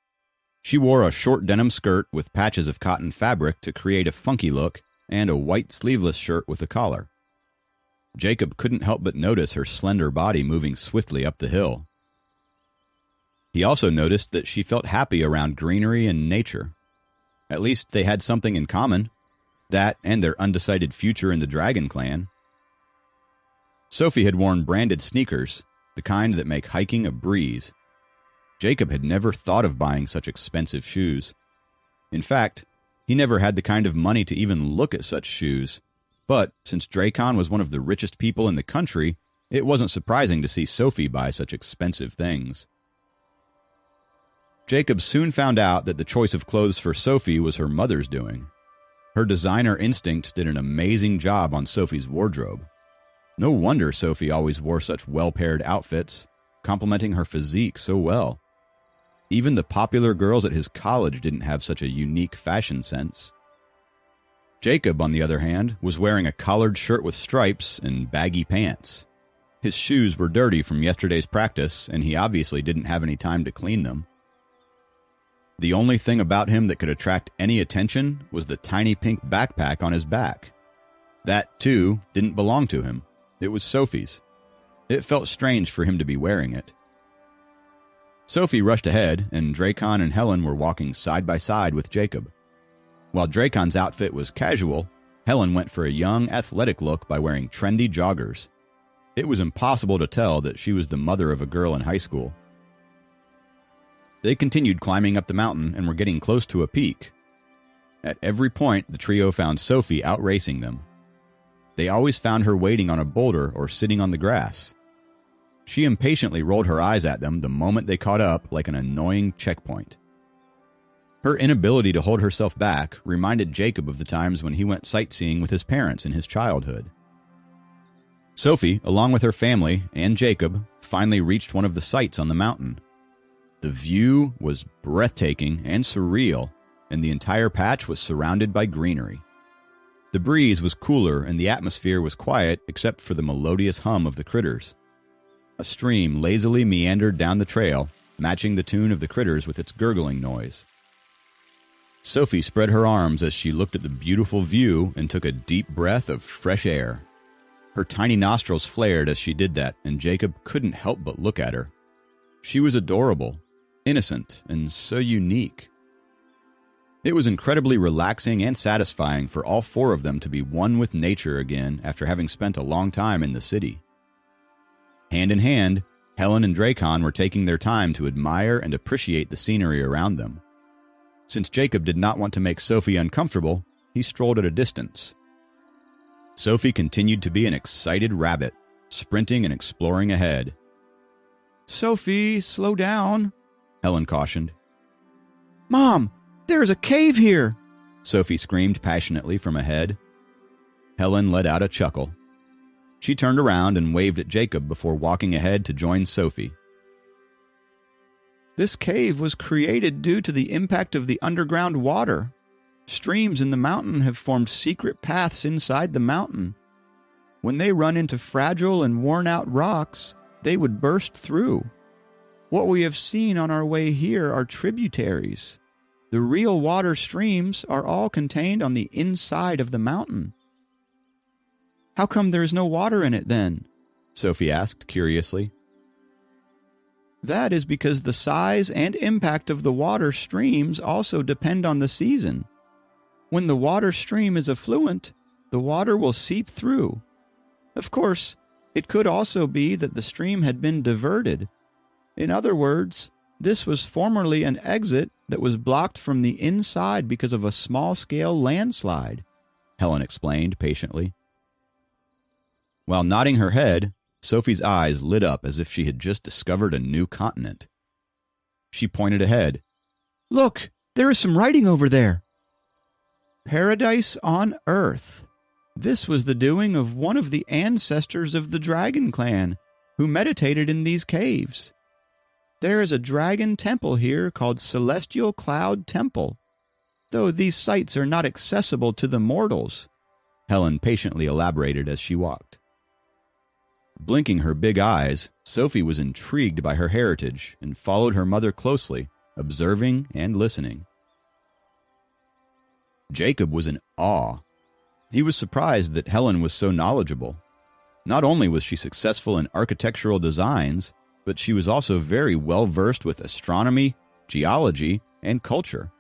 She wore a short denim skirt with patches of cotton fabric to create a funky look, and a white sleeveless shirt with a collar. Jacob couldn't help but notice her slender body moving swiftly up the hill. He also noticed that she felt happy around greenery and nature. At least they had something in common, that and their undecided future in the Dragon Clan. Sophie had worn branded sneakers, the kind that make hiking a breeze. Jacob had never thought of buying such expensive shoes. In fact, he never had the kind of money to even look at such shoes. But since Dracon was one of the richest people in the country, it wasn't surprising to see Sophie buy such expensive things. Jacob soon found out that the choice of clothes for Sophie was her mother's doing. Her designer instinct did an amazing job on Sophie's wardrobe. No wonder Sophie always wore such well-paired outfits, complementing her physique so well. Even the popular girls at his college didn't have such a unique fashion sense. Jacob, on the other hand, was wearing a collared shirt with stripes and baggy pants. His shoes were dirty from yesterday's practice, and he obviously didn't have any time to clean them. The only thing about him that could attract any attention was the tiny pink backpack on his back. That, too, didn't belong to him. It was Sophie's. It felt strange for him to be wearing it. Sophie rushed ahead, and Dracon and Helen were walking side by side with Jacob. While Dracon's outfit was casual, Helen went for a young, athletic look by wearing trendy joggers. It was impossible to tell that she was the mother of a girl in high school. They continued climbing up the mountain and were getting close to a peak. At every point, the trio found Sophie outracing them. They always found her waiting on a boulder or sitting on the grass. She impatiently rolled her eyes at them the moment they caught up, like an annoying checkpoint. Her inability to hold herself back reminded Jacob of the times when he went sightseeing with his parents in his childhood. Sophie, along with her family and Jacob, finally reached one of the sights on the mountain. The view was breathtaking and surreal, and the entire patch was surrounded by greenery. The breeze was cooler and the atmosphere was quiet except for the melodious hum of the critters. A stream lazily meandered down the trail, matching the tune of the critters with its gurgling noise. Sophie spread her arms as she looked at the beautiful view and took a deep breath of fresh air. Her tiny nostrils flared as she did that, and Jacob couldn't help but look at her. She was adorable, innocent, and so unique. It was incredibly relaxing and satisfying for all four of them to be one with nature again after having spent a long time in the city. Hand in hand, Helen and Dracon were taking their time to admire and appreciate the scenery around them. Since Jacob did not want to make Sophie uncomfortable, he strolled at a distance. Sophie continued to be an excited rabbit, sprinting and exploring ahead. "Sophie, slow down," Helen cautioned. "Mom, there is a cave here!" Sophie screamed passionately from ahead. Helen let out a chuckle. She turned around and waved at Jacob before walking ahead to join Sophie. "This cave was created due to the impact of the underground water. Streams in the mountain have formed secret paths inside the mountain. When they run into fragile and worn-out rocks, they would burst through. What we have seen on our way here are tributaries. The real water streams are all contained on the inside of the mountain." "How come there is no water in it, then?" Sophie asked curiously. "That is because the size and impact of the water streams also depend on the season. When the water stream is affluent, the water will seep through. Of course, it could also be that the stream had been diverted. In other words, this was formerly an exit that was blocked from the inside because of a small-scale landslide," Helen explained patiently. While nodding her head, Sophie's eyes lit up as if she had just discovered a new continent. She pointed ahead. "Look, there is some writing over there." "Paradise on Earth. This was the doing of one of the ancestors of the Dragon Clan, who meditated in these caves. There is a dragon temple here called Celestial Cloud Temple, though these sites are not accessible to the mortals," Helen patiently elaborated as she walked. Blinking her big eyes, Sophie was intrigued by her heritage and followed her mother closely, observing and listening. Jacob was in awe. He was surprised that Helen was so knowledgeable. Not only was she successful in architectural designs, but she was also very well versed with astronomy, geology, and culture.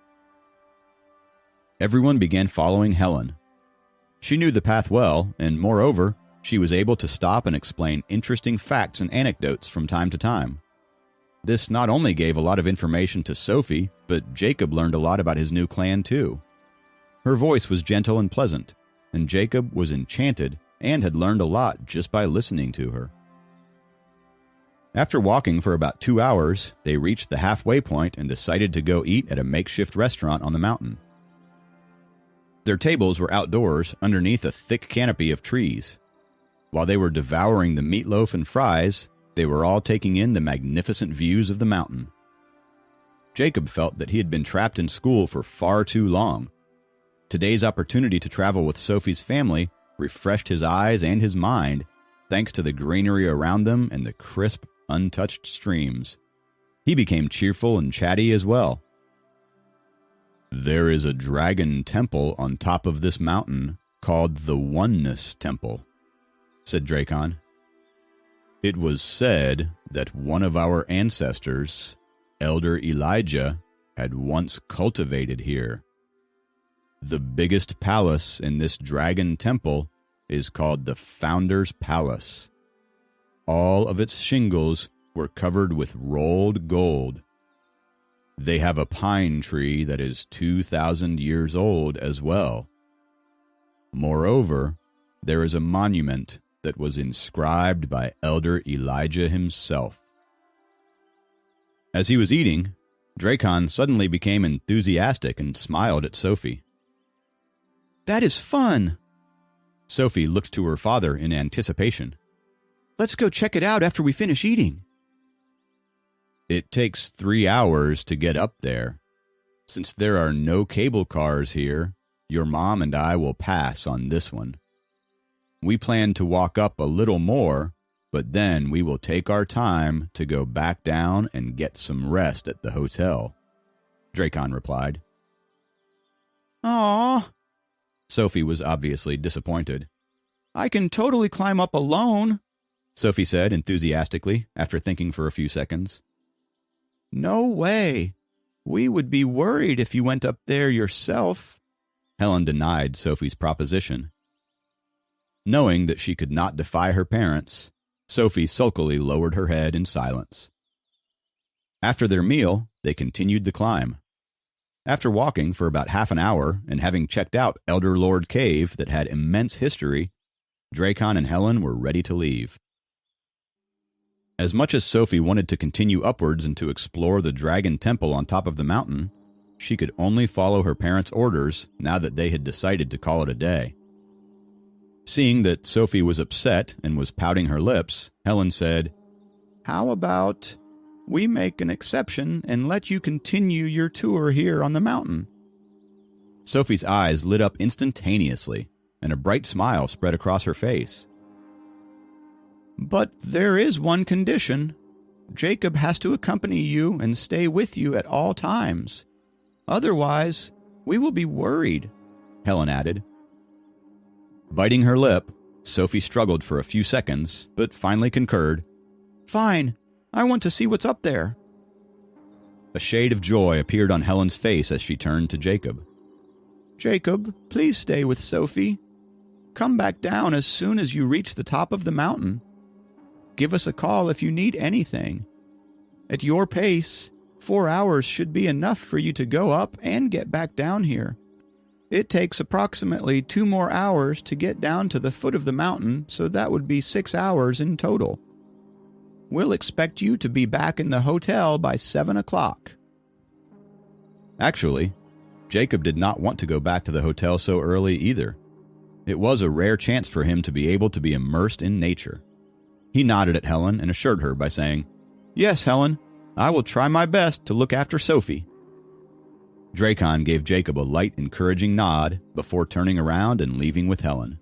Everyone began following Helen. She knew the path well, and moreover, she was able to stop and explain interesting facts and anecdotes from time to time. This not only gave a lot of information to Sophie, but Jacob learned a lot about his new clan too. Her voice was gentle and pleasant, and Jacob was enchanted and had learned a lot just by listening to her. After walking for about 2 hours, they reached the halfway point and decided to go eat at a makeshift restaurant on the mountain. Their tables were outdoors underneath a thick canopy of trees. While they were devouring the meatloaf and fries, they were all taking in the magnificent views of the mountain. Jacob felt that he had been trapped in school for far too long. Today's opportunity to travel with Sophie's family refreshed his eyes and his mind, thanks to the greenery around them and the crisp, untouched streams. He became cheerful and chatty as well. "There is a dragon temple on top of this mountain called the Oneness Temple," said Dracon. "It was said that one of our ancestors, Elder Elijah, had once cultivated here. The biggest palace in this dragon temple is called the Founder's Palace. All of its shingles were covered with rolled gold. They have a pine tree that is 2,000 years old as well. Moreover, there is a monument that was inscribed by Elder Elijah himself." As he was eating, Dracon suddenly became enthusiastic and smiled at Sophie. "That is fun!" Sophie looked to her father in anticipation. "Let's go check it out after we finish eating." "It takes 3 hours to get up there. Since there are no cable cars here, your mom and I will pass on this one. We plan to walk up a little more, but then we will take our time to go back down and get some rest at the hotel," Dracon replied. "Aw," Sophie was obviously disappointed. "I can totally climb up alone," Sophie said enthusiastically after thinking for a few seconds. "No way. We would be worried if you went up there yourself," Helen denied Sophie's proposition. Knowing that she could not defy her parents, Sophie sulkily lowered her head in silence. After their meal, they continued the climb. After walking for about half an hour and having checked out Elder Lord Cave that had immense history, Dracon and Helen were ready to leave. As much as Sophie wanted to continue upwards and to explore the dragon temple on top of the mountain, she could only follow her parents' orders now that they had decided to call it a day. Seeing that Sophie was upset and was pouting her lips, Helen said, "How about we make an exception and let you continue your tour here on the mountain?" Sophie's eyes lit up instantaneously, and a bright smile spread across her face. "But there is one condition. Jacob has to accompany you and stay with you at all times. Otherwise, we will be worried," Helen added. Biting her lip, Sophie struggled for a few seconds, but finally concurred. "Fine, I want to see what's up there." A shade of joy appeared on Helen's face as she turned to Jacob. "Jacob, please stay with Sophie. Come back down as soon as you reach the top of the mountain. Give us a call if you need anything. At your pace, 4 hours should be enough for you to go up and get back down here. It takes approximately 2 more hours to get down to the foot of the mountain, so that would be 6 hours in total. We'll expect you to be back in the hotel by 7 o'clock. Actually, Jacob did not want to go back to the hotel so early either. It was a rare chance for him to be able to be immersed in nature. He nodded at Helen and assured her by saying, "Yes, Helen, I will try my best to look after Sophie." Dracon gave Jacob a light, encouraging nod before turning around and leaving with Helen.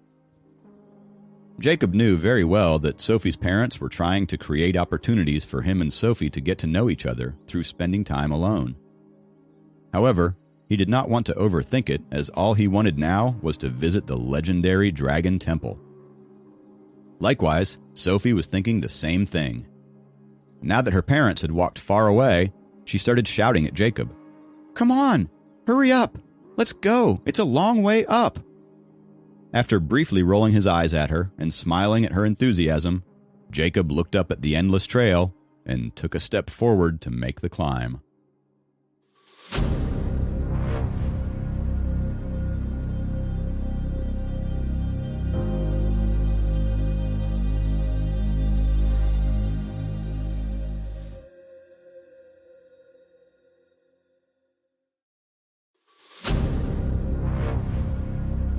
Jacob knew very well that Sophie's parents were trying to create opportunities for him and Sophie to get to know each other through spending time alone. However, he did not want to overthink it, as all he wanted now was to visit the legendary Dragon Temple. Likewise, Sophie was thinking the same thing. Now that her parents had walked far away, she started shouting at Jacob. "Come on! Hurry up! Let's go! It's a long way up!" After briefly rolling his eyes at her and smiling at her enthusiasm, Jacob looked up at the endless trail and took a step forward to make the climb.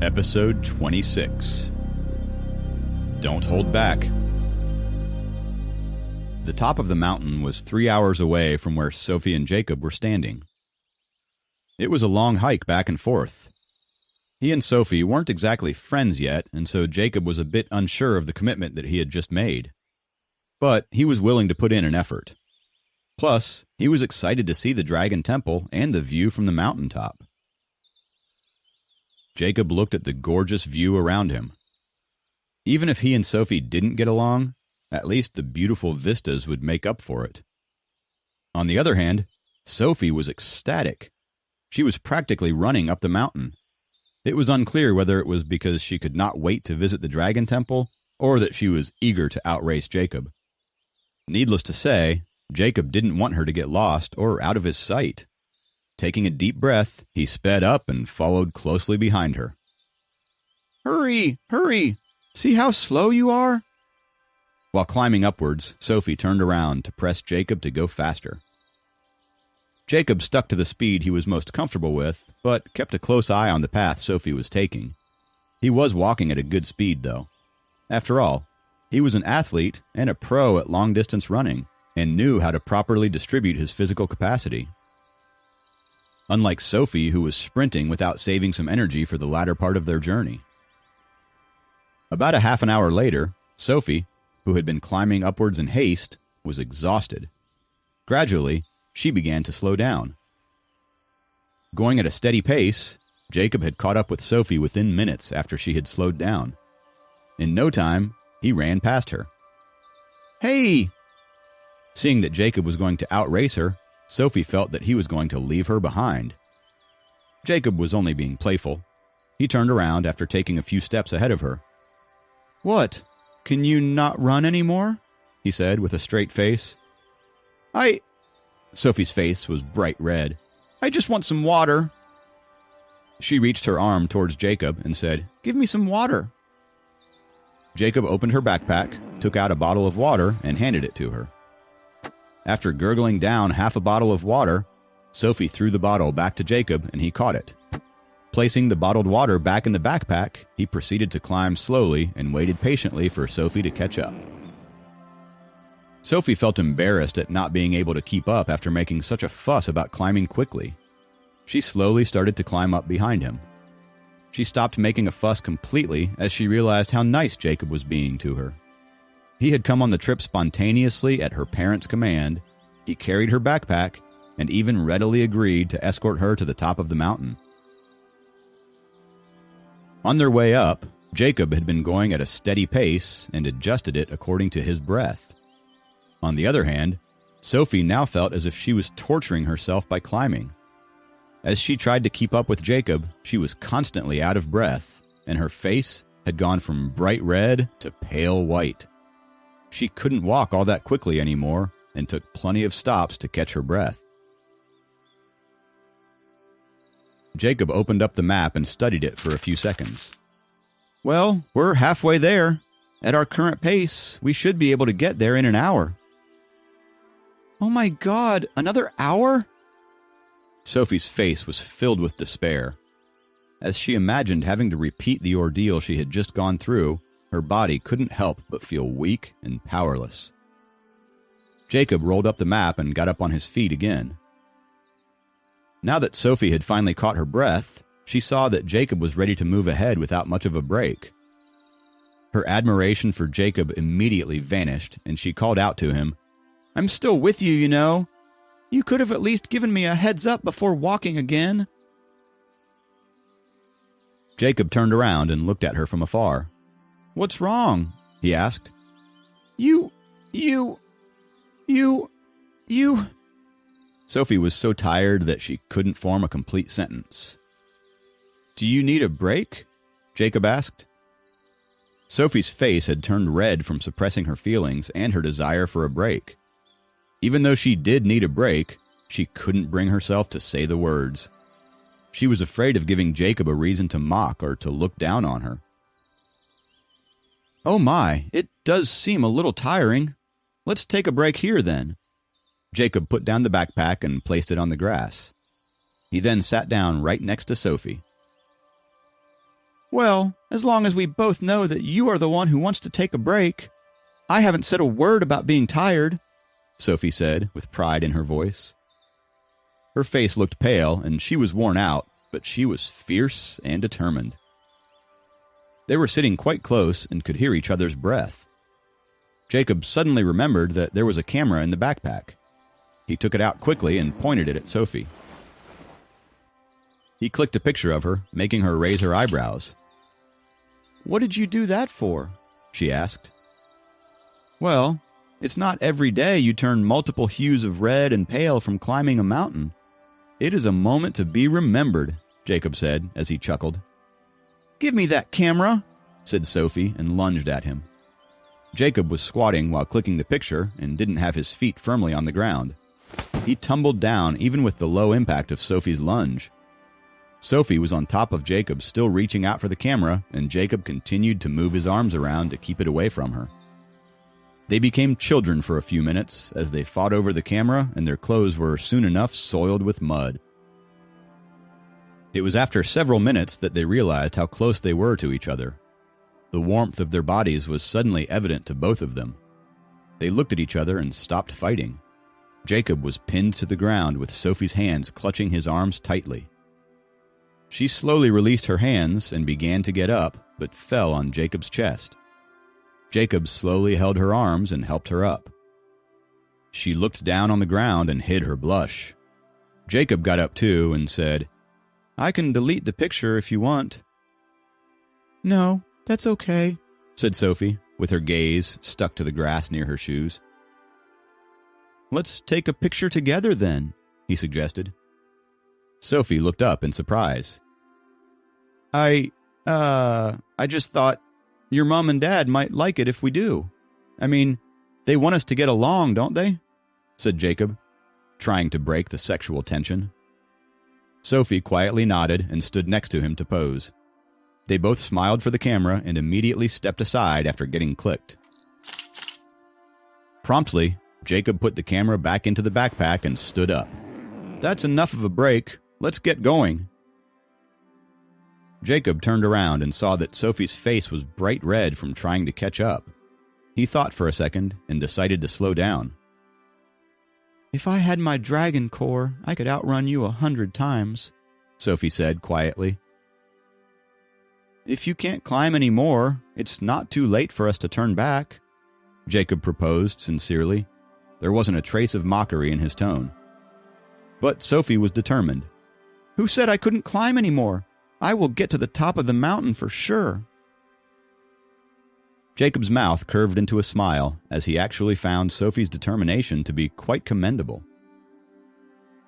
Episode 26. Don't Hold Back. The top of the mountain was 3 hours away from where Sophie and Jacob were standing. It was a long hike back and forth. He and Sophie weren't exactly friends yet, and so Jacob was a bit unsure of the commitment that he had just made. But he was willing to put in an effort. Plus, he was excited to see the Dragon Temple and the view from the mountaintop. Jacob looked at the gorgeous view around him. Even if he and Sophie didn't get along, at least the beautiful vistas would make up for it. On the other hand, Sophie was ecstatic. She was practically running up the mountain. It was unclear whether it was because she could not wait to visit the Dragon Temple, or that she was eager to outrace Jacob. Needless to say, Jacob didn't want her to get lost or out of his sight. Taking a deep breath, he sped up and followed closely behind her. "Hurry! Hurry! See how slow you are?" While climbing upwards, Sophie turned around to press Jacob to go faster. Jacob stuck to the speed he was most comfortable with, but kept a close eye on the path Sophie was taking. He was walking at a good speed, though. After all, he was an athlete and a pro at long-distance running, and knew how to properly distribute his physical capacity. Unlike Sophie, who was sprinting without saving some energy for the latter part of their journey. About a half an hour later, Sophie, who had been climbing upwards in haste, was exhausted. Gradually, she began to slow down. Going at a steady pace, Jacob had caught up with Sophie within minutes after she had slowed down. In no time, he ran past her. "Hey!" Seeing that Jacob was going to outrace her, Sophie felt that he was going to leave her behind. Jacob was only being playful. He turned around after taking a few steps ahead of her. "What? Can you not run anymore?" he said with a straight face. Sophie's face was bright red. "I just want some water." She reached her arm towards Jacob and said, "Give me some water." Jacob opened her backpack, took out a bottle of water, and handed it to her. After gurgling down half a bottle of water, Sophie threw the bottle back to Jacob and he caught it. Placing the bottled water back in the backpack, he proceeded to climb slowly and waited patiently for Sophie to catch up. Sophie felt embarrassed at not being able to keep up after making such a fuss about climbing quickly. She slowly started to climb up behind him. She stopped making a fuss completely as she realized how nice Jacob was being to her. He had come on the trip spontaneously at her parents' command, he carried her backpack, and even readily agreed to escort her to the top of the mountain. On their way up, Jacob had been going at a steady pace and adjusted it according to his breath. On the other hand, Sophie now felt as if she was torturing herself by climbing. As she tried to keep up with Jacob, she was constantly out of breath, and her face had gone from bright red to pale white. She couldn't walk all that quickly anymore and took plenty of stops to catch her breath. Jacob opened up the map and studied it for a few seconds. "Well, we're halfway there. At our current pace, we should be able to get there in an hour." "Oh my God, another hour?" Sophie's face was filled with despair. As she imagined having to repeat the ordeal she had just gone through, her body couldn't help but feel weak and powerless. Jacob rolled up the map and got up on his feet again. Now that Sophie had finally caught her breath, she saw that Jacob was ready to move ahead without much of a break. Her admiration for Jacob immediately vanished, and she called out to him, "I'm still with you, you know. You could have at least given me a heads up before walking again." Jacob turned around and looked at her from afar. "What's wrong? he asked. You... Sophie was so tired that she couldn't form a complete sentence. Do you need a break? Jacob asked. Sophie's face had turned red from suppressing her feelings and her desire for a break. Even though she did need a break, she couldn't bring herself to say the words. She was afraid of giving Jacob a reason to mock or to look down on her. Oh my, it does seem a little tiring. Let's take a break here then. Jacob put down the backpack and placed it on the grass. He then sat down right next to Sophie. Well, as long as we both know that you are the one who wants to take a break. I haven't said a word about being tired, Sophie said with pride in her voice. Her face looked pale and she was worn out, but she was fierce and determined. They were sitting quite close and could hear each other's breath. Jacob suddenly remembered that there was a camera in the backpack. He took it out quickly and pointed it at Sophie. He clicked a picture of her, making her raise her eyebrows. What did you do that for? She asked. Well, it's not every day you turn multiple hues of red and pale from climbing a mountain. It is a moment to be remembered, Jacob said as he chuckled. Give me that camera, said Sophie and lunged at him. Jacob was squatting while clicking the picture and didn't have his feet firmly on the ground. He tumbled down even with the low impact of Sophie's lunge. Sophie was on top of Jacob, still reaching out for the camera, and Jacob continued to move his arms around to keep it away from her. They became children for a few minutes as they fought over the camera, and their clothes were soon enough soiled with mud. It was after several minutes that they realized how close they were to each other. The warmth of their bodies was suddenly evident to both of them. They looked at each other and stopped fighting. Jacob was pinned to the ground with Sophie's hands clutching his arms tightly. She slowly released her hands and began to get up, but fell on Jacob's chest. Jacob slowly held her arms and helped her up. She looked down on the ground and hid her blush. Jacob got up too and said, I can delete the picture if you want. No, that's okay, said Sophie, with her gaze stuck to the grass near her shoes. Let's take a picture together then, he suggested. Sophie looked up in surprise. I just thought your mom and dad might like it if we do. I mean, they want us to get along, don't they? Said Jacob, trying to break the sexual tension. Sophie quietly nodded and stood next to him to pose. They both smiled for the camera and immediately stepped aside after getting clicked. Promptly, Jacob put the camera back into the backpack and stood up. That's enough of a break. Let's get going. Jacob turned around and saw that Sophie's face was bright red from trying to catch up. He thought for a second and decided to slow down. If I had my dragon core, I could outrun you 100 times, Sophie said quietly. If you can't climb any more, it's not too late for us to turn back, Jacob proposed sincerely. There wasn't a trace of mockery in his tone. But Sophie was determined. Who said I couldn't climb any more? I will get to the top of the mountain for sure. Jacob's mouth curved into a smile as he actually found Sophie's determination to be quite commendable.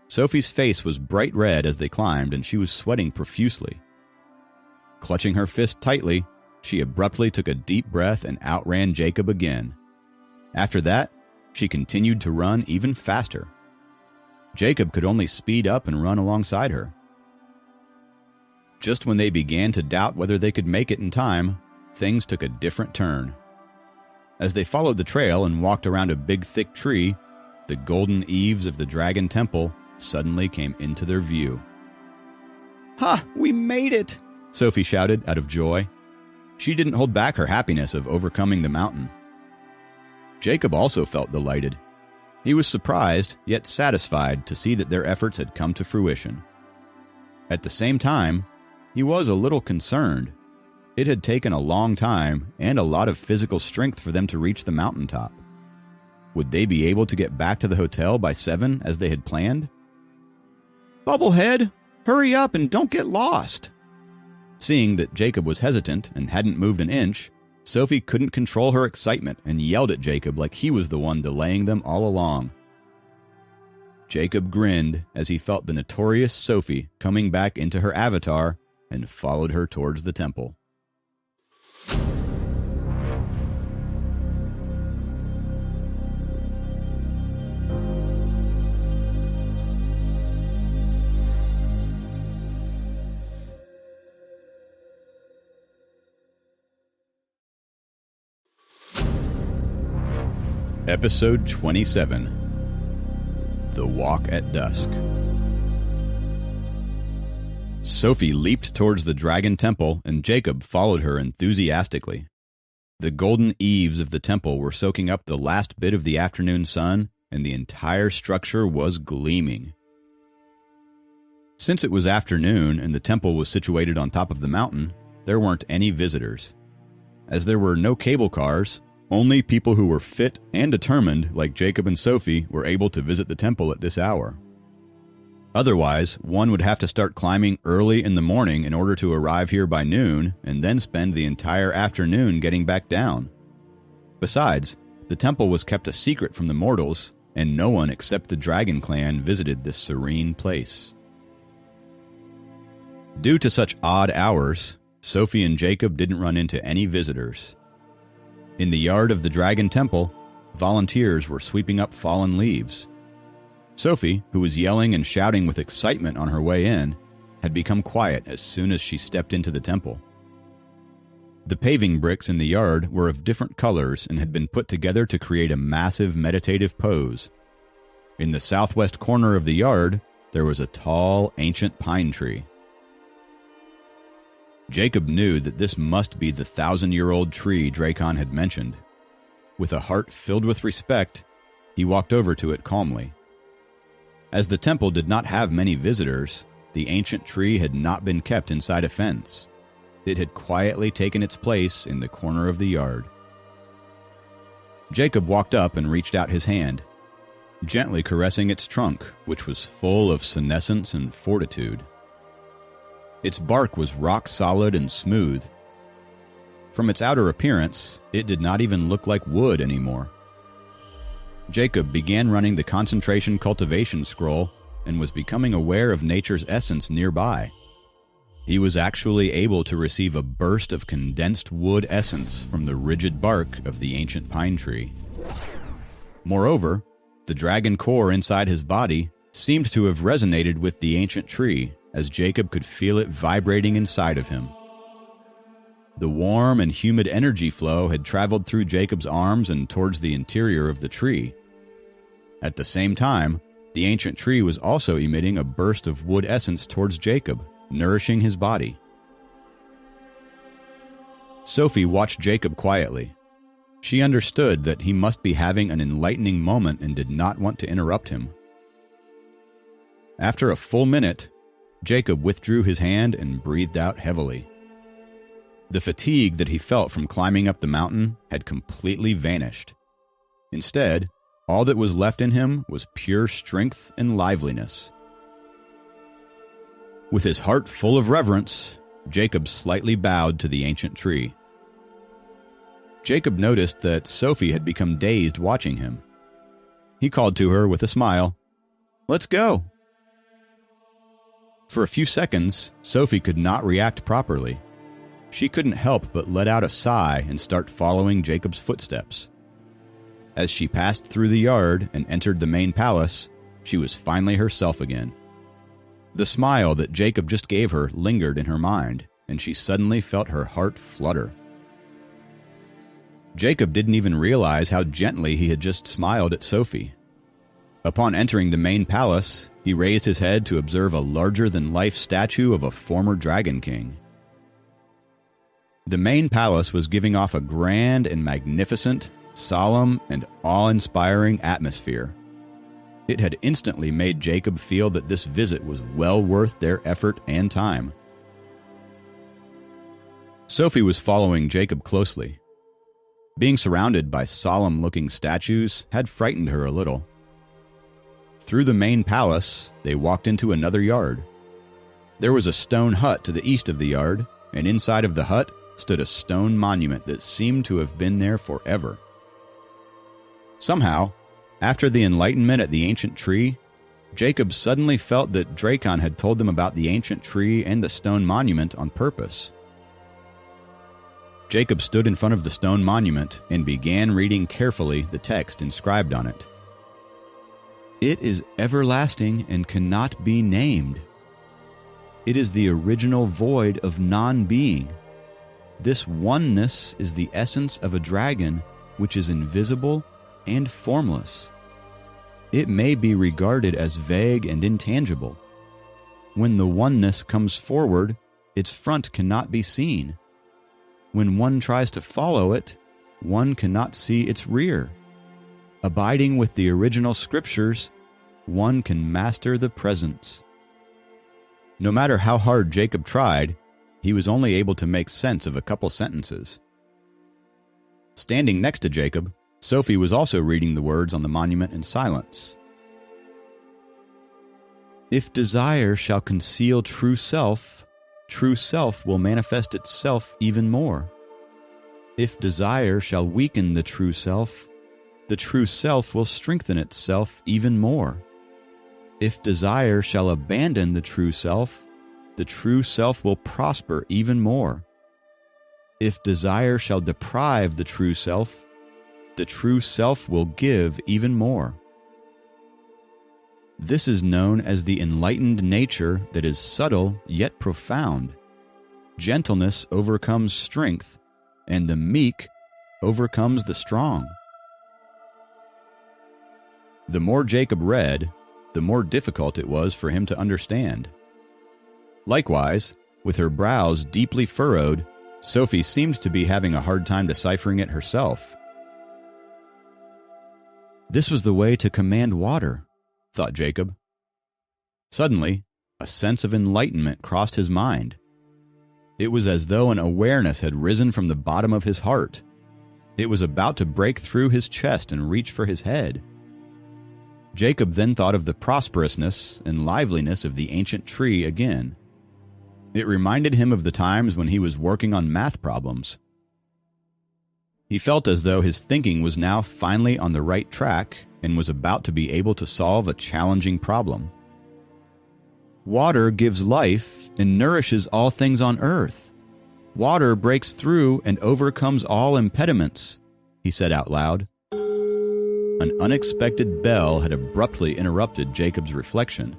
Sophie's face was bright red as they climbed, and she was sweating profusely. Clutching her fist tightly, she abruptly took a deep breath and outran Jacob again. After that, she continued to run even faster. Jacob could only speed up and run alongside her. Just when they began to doubt whether they could make it in time, things took a different turn. As they followed the trail and walked around a big thick tree, the golden eaves of the Dragon Temple suddenly came into their view. Ha! We made it! Sophie shouted out of joy. She didn't hold back her happiness of overcoming the mountain. Jacob also felt delighted. He was surprised, yet satisfied to see that their efforts had come to fruition. At the same time, he was a little concerned. It had taken a long time and a lot of physical strength for them to reach the mountaintop. Would they be able to get back to the hotel by 7 as they had planned? Bubblehead, hurry up and don't get lost. Seeing that Jacob was hesitant and hadn't moved an inch, Sophie couldn't control her excitement and yelled at Jacob like he was the one delaying them all along. Jacob grinned as he felt the notorious Sophie coming back into her avatar and followed her towards the temple. Episode 27. The Walk at Dusk. Sophie leaped towards the dragon temple, and Jacob followed her enthusiastically. The golden eaves of the temple were soaking up the last bit of the afternoon sun, and the entire structure was gleaming. Since it was afternoon and the temple was situated on top of the mountain, there weren't any visitors. As there were no cable cars, only people who were fit and determined, like Jacob and Sophie, were able to visit the temple at this hour. Otherwise, one would have to start climbing early in the morning in order to arrive here by noon, and then spend the entire afternoon getting back down. Besides, the temple was kept a secret from the mortals, and no one except the Dragon Clan visited this serene place. Due to such odd hours, Sophie and Jacob didn't run into any visitors. In the yard of the Dragon Temple, volunteers were sweeping up fallen leaves. Sophie, who was yelling and shouting with excitement on her way in, had become quiet as soon as she stepped into the temple. The paving bricks in the yard were of different colors and had been put together to create a massive meditative pose. In the southwest corner of the yard, there was a tall, ancient pine tree. Jacob knew that this must be the 1,000-year-old tree Dracon had mentioned. With a heart filled with respect, he walked over to it calmly. As the temple did not have many visitors, the ancient tree had not been kept inside a fence. It had quietly taken its place in the corner of the yard. Jacob walked up and reached out his hand, gently caressing its trunk, which was full of senescence and fortitude. Its bark was rock solid and smooth. From its outer appearance, it did not even look like wood anymore. Jacob began running the concentration cultivation scroll and was becoming aware of nature's essence nearby. He was actually able to receive a burst of condensed wood essence from the rigid bark of the ancient pine tree. Moreover, the dragon core inside his body seemed to have resonated with the ancient tree, as Jacob could feel it vibrating inside of him. The warm and humid energy flow had traveled through Jacob's arms and towards the interior of the tree. At the same time, the ancient tree was also emitting a burst of wood essence towards Jacob, nourishing his body. Sophie watched Jacob quietly. She understood that he must be having an enlightening moment and did not want to interrupt him. After a full minute, Jacob withdrew his hand and breathed out heavily. The fatigue that he felt from climbing up the mountain had completely vanished. Instead, all that was left in him was pure strength and liveliness. With his heart full of reverence, Jacob slightly bowed to the ancient tree. Jacob noticed that Sophie had become dazed watching him. He called to her with a smile, "Let's go." For a few seconds, Sophie could not react properly. She couldn't help but let out a sigh and start following Jacob's footsteps. As she passed through the yard and entered the main palace, she was finally herself again. The smile that Jacob just gave her lingered in her mind, and she suddenly felt her heart flutter. Jacob didn't even realize how gently he had just smiled at Sophie. Upon entering the main palace, he raised his head to observe a larger-than-life statue of a former Dragon King. The main palace was giving off a grand and magnificent, solemn, and awe-inspiring atmosphere. It had instantly made Jacob feel that this visit was well worth their effort and time. Sophie was following Jacob closely. Being surrounded by solemn-looking statues had frightened her a little. Through the main palace, they walked into another yard. There was a stone hut to the east of the yard, and inside of the hut, stood a stone monument that seemed to have been there forever. Somehow, after the enlightenment at the ancient tree, Jacob suddenly felt that Dracon had told them about the ancient tree and the stone monument on purpose. Jacob stood in front of the stone monument and began reading carefully the text inscribed on it. "It is everlasting and cannot be named. It is the original void of non-being. This oneness is the essence of a dragon, which is invisible and formless. It may be regarded as vague and intangible. When the oneness comes forward, its front cannot be seen. When one tries to follow it, one cannot see its rear. Abiding with the original scriptures, one can master the presence." No matter how hard Jacob tried, he was only able to make sense of a couple sentences. Standing next to Jacob, Sophie was also reading the words on the monument in silence. "If desire shall conceal true self will manifest itself even more. If desire shall weaken the true self will strengthen itself even more. If desire shall abandon the true self will prosper even more. If desire shall deprive the true self will give even more. This is known as the enlightened nature that is subtle yet profound. Gentleness overcomes strength, and the meek overcomes the strong." The more Jacob read, the more difficult it was for him to understand. Likewise, with her brows deeply furrowed, Sophie seemed to be having a hard time deciphering it herself. This was the way to command water, thought Jacob. Suddenly, a sense of enlightenment crossed his mind. It was as though an awareness had risen from the bottom of his heart. It was about to break through his chest and reach for his head. Jacob then thought of the prosperousness and liveliness of the ancient tree again. It reminded him of the times when he was working on math problems. He felt as though his thinking was now finally on the right track and was about to be able to solve a challenging problem. "Water gives life and nourishes all things on earth. Water breaks through and overcomes all impediments," he said out loud. An unexpected bell had abruptly interrupted Jacob's reflection.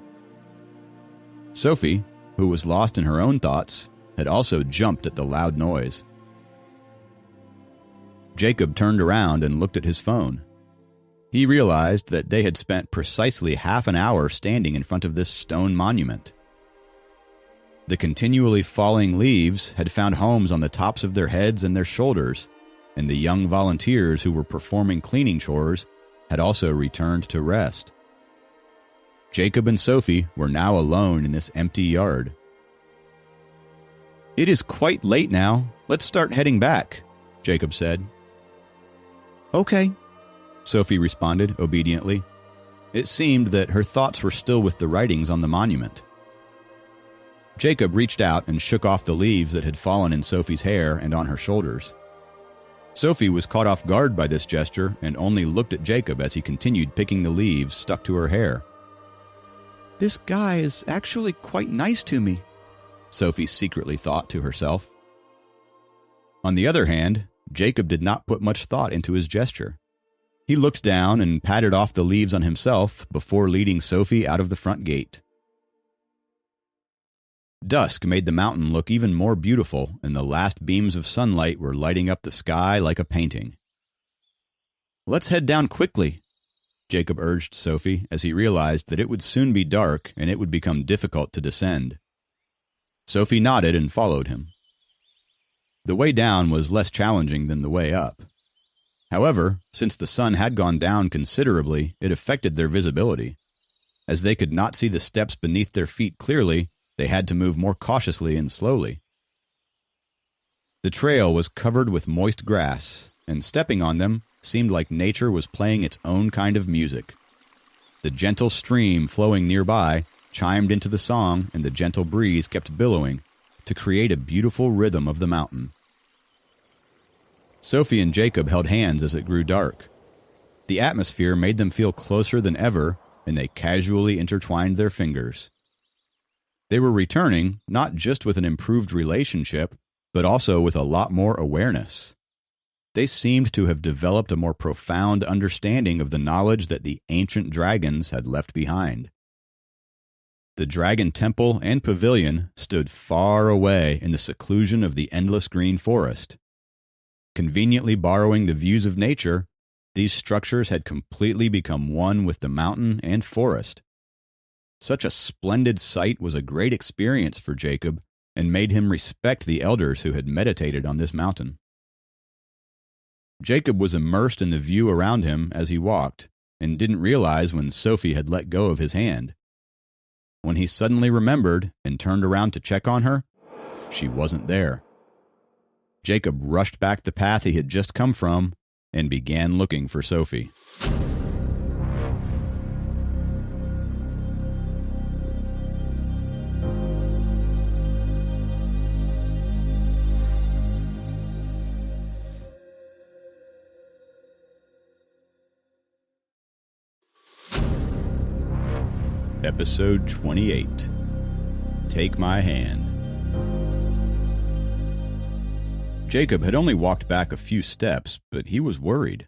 Sophie, who was lost in her own thoughts, had also jumped at the loud noise. Jacob turned around and looked at his phone. He realized that they had spent precisely half an hour standing in front of this stone monument. The continually falling leaves had found homes on the tops of their heads and their shoulders, and the young volunteers who were performing cleaning chores had also returned to rest. Jacob and Sophie were now alone in this empty yard. "It is quite late now. Let's start heading back," Jacob said. "Okay," Sophie responded obediently. It seemed that her thoughts were still with the writings on the monument. Jacob reached out and shook off the leaves that had fallen in Sophie's hair and on her shoulders. Sophie was caught off guard by this gesture and only looked at Jacob as he continued picking the leaves stuck to her hair. "This guy is actually quite nice to me," Sophie secretly thought to herself. On the other hand, Jacob did not put much thought into his gesture. He looked down and patted off the leaves on himself before leading Sophie out of the front gate. Dusk made the mountain look even more beautiful, and the last beams of sunlight were lighting up the sky like a painting. "Let's head down quickly," Jacob urged Sophie as he realized that it would soon be dark and it would become difficult to descend. Sophie nodded and followed him. The way down was less challenging than the way up. However, since the sun had gone down considerably, it affected their visibility. As they could not see the steps beneath their feet clearly, they had to move more cautiously and slowly. The trail was covered with moist grass, and stepping on them seemed like nature was playing its own kind of music. The gentle stream flowing nearby chimed into the song, and the gentle breeze kept billowing to create a beautiful rhythm of the mountain. Sophie and Jacob held hands as it grew dark. The atmosphere made them feel closer than ever, and they casually intertwined their fingers. They were returning not just with an improved relationship, but also with a lot more awareness. They seemed to have developed a more profound understanding of the knowledge that the ancient dragons had left behind. The dragon temple and pavilion stood far away in the seclusion of the endless green forest. Conveniently borrowing the views of nature, these structures had completely become one with the mountain and forest. Such a splendid sight was a great experience for Jacob and made him respect the elders who had meditated on this mountain. Jacob was immersed in the view around him as he walked, and didn't realize when Sophie had let go of his hand. When he suddenly remembered and turned around to check on her, she wasn't there. Jacob rushed back the path he had just come from and began looking for Sophie. Episode 28. Take My Hand. Jacob had only walked back a few steps, but he was worried.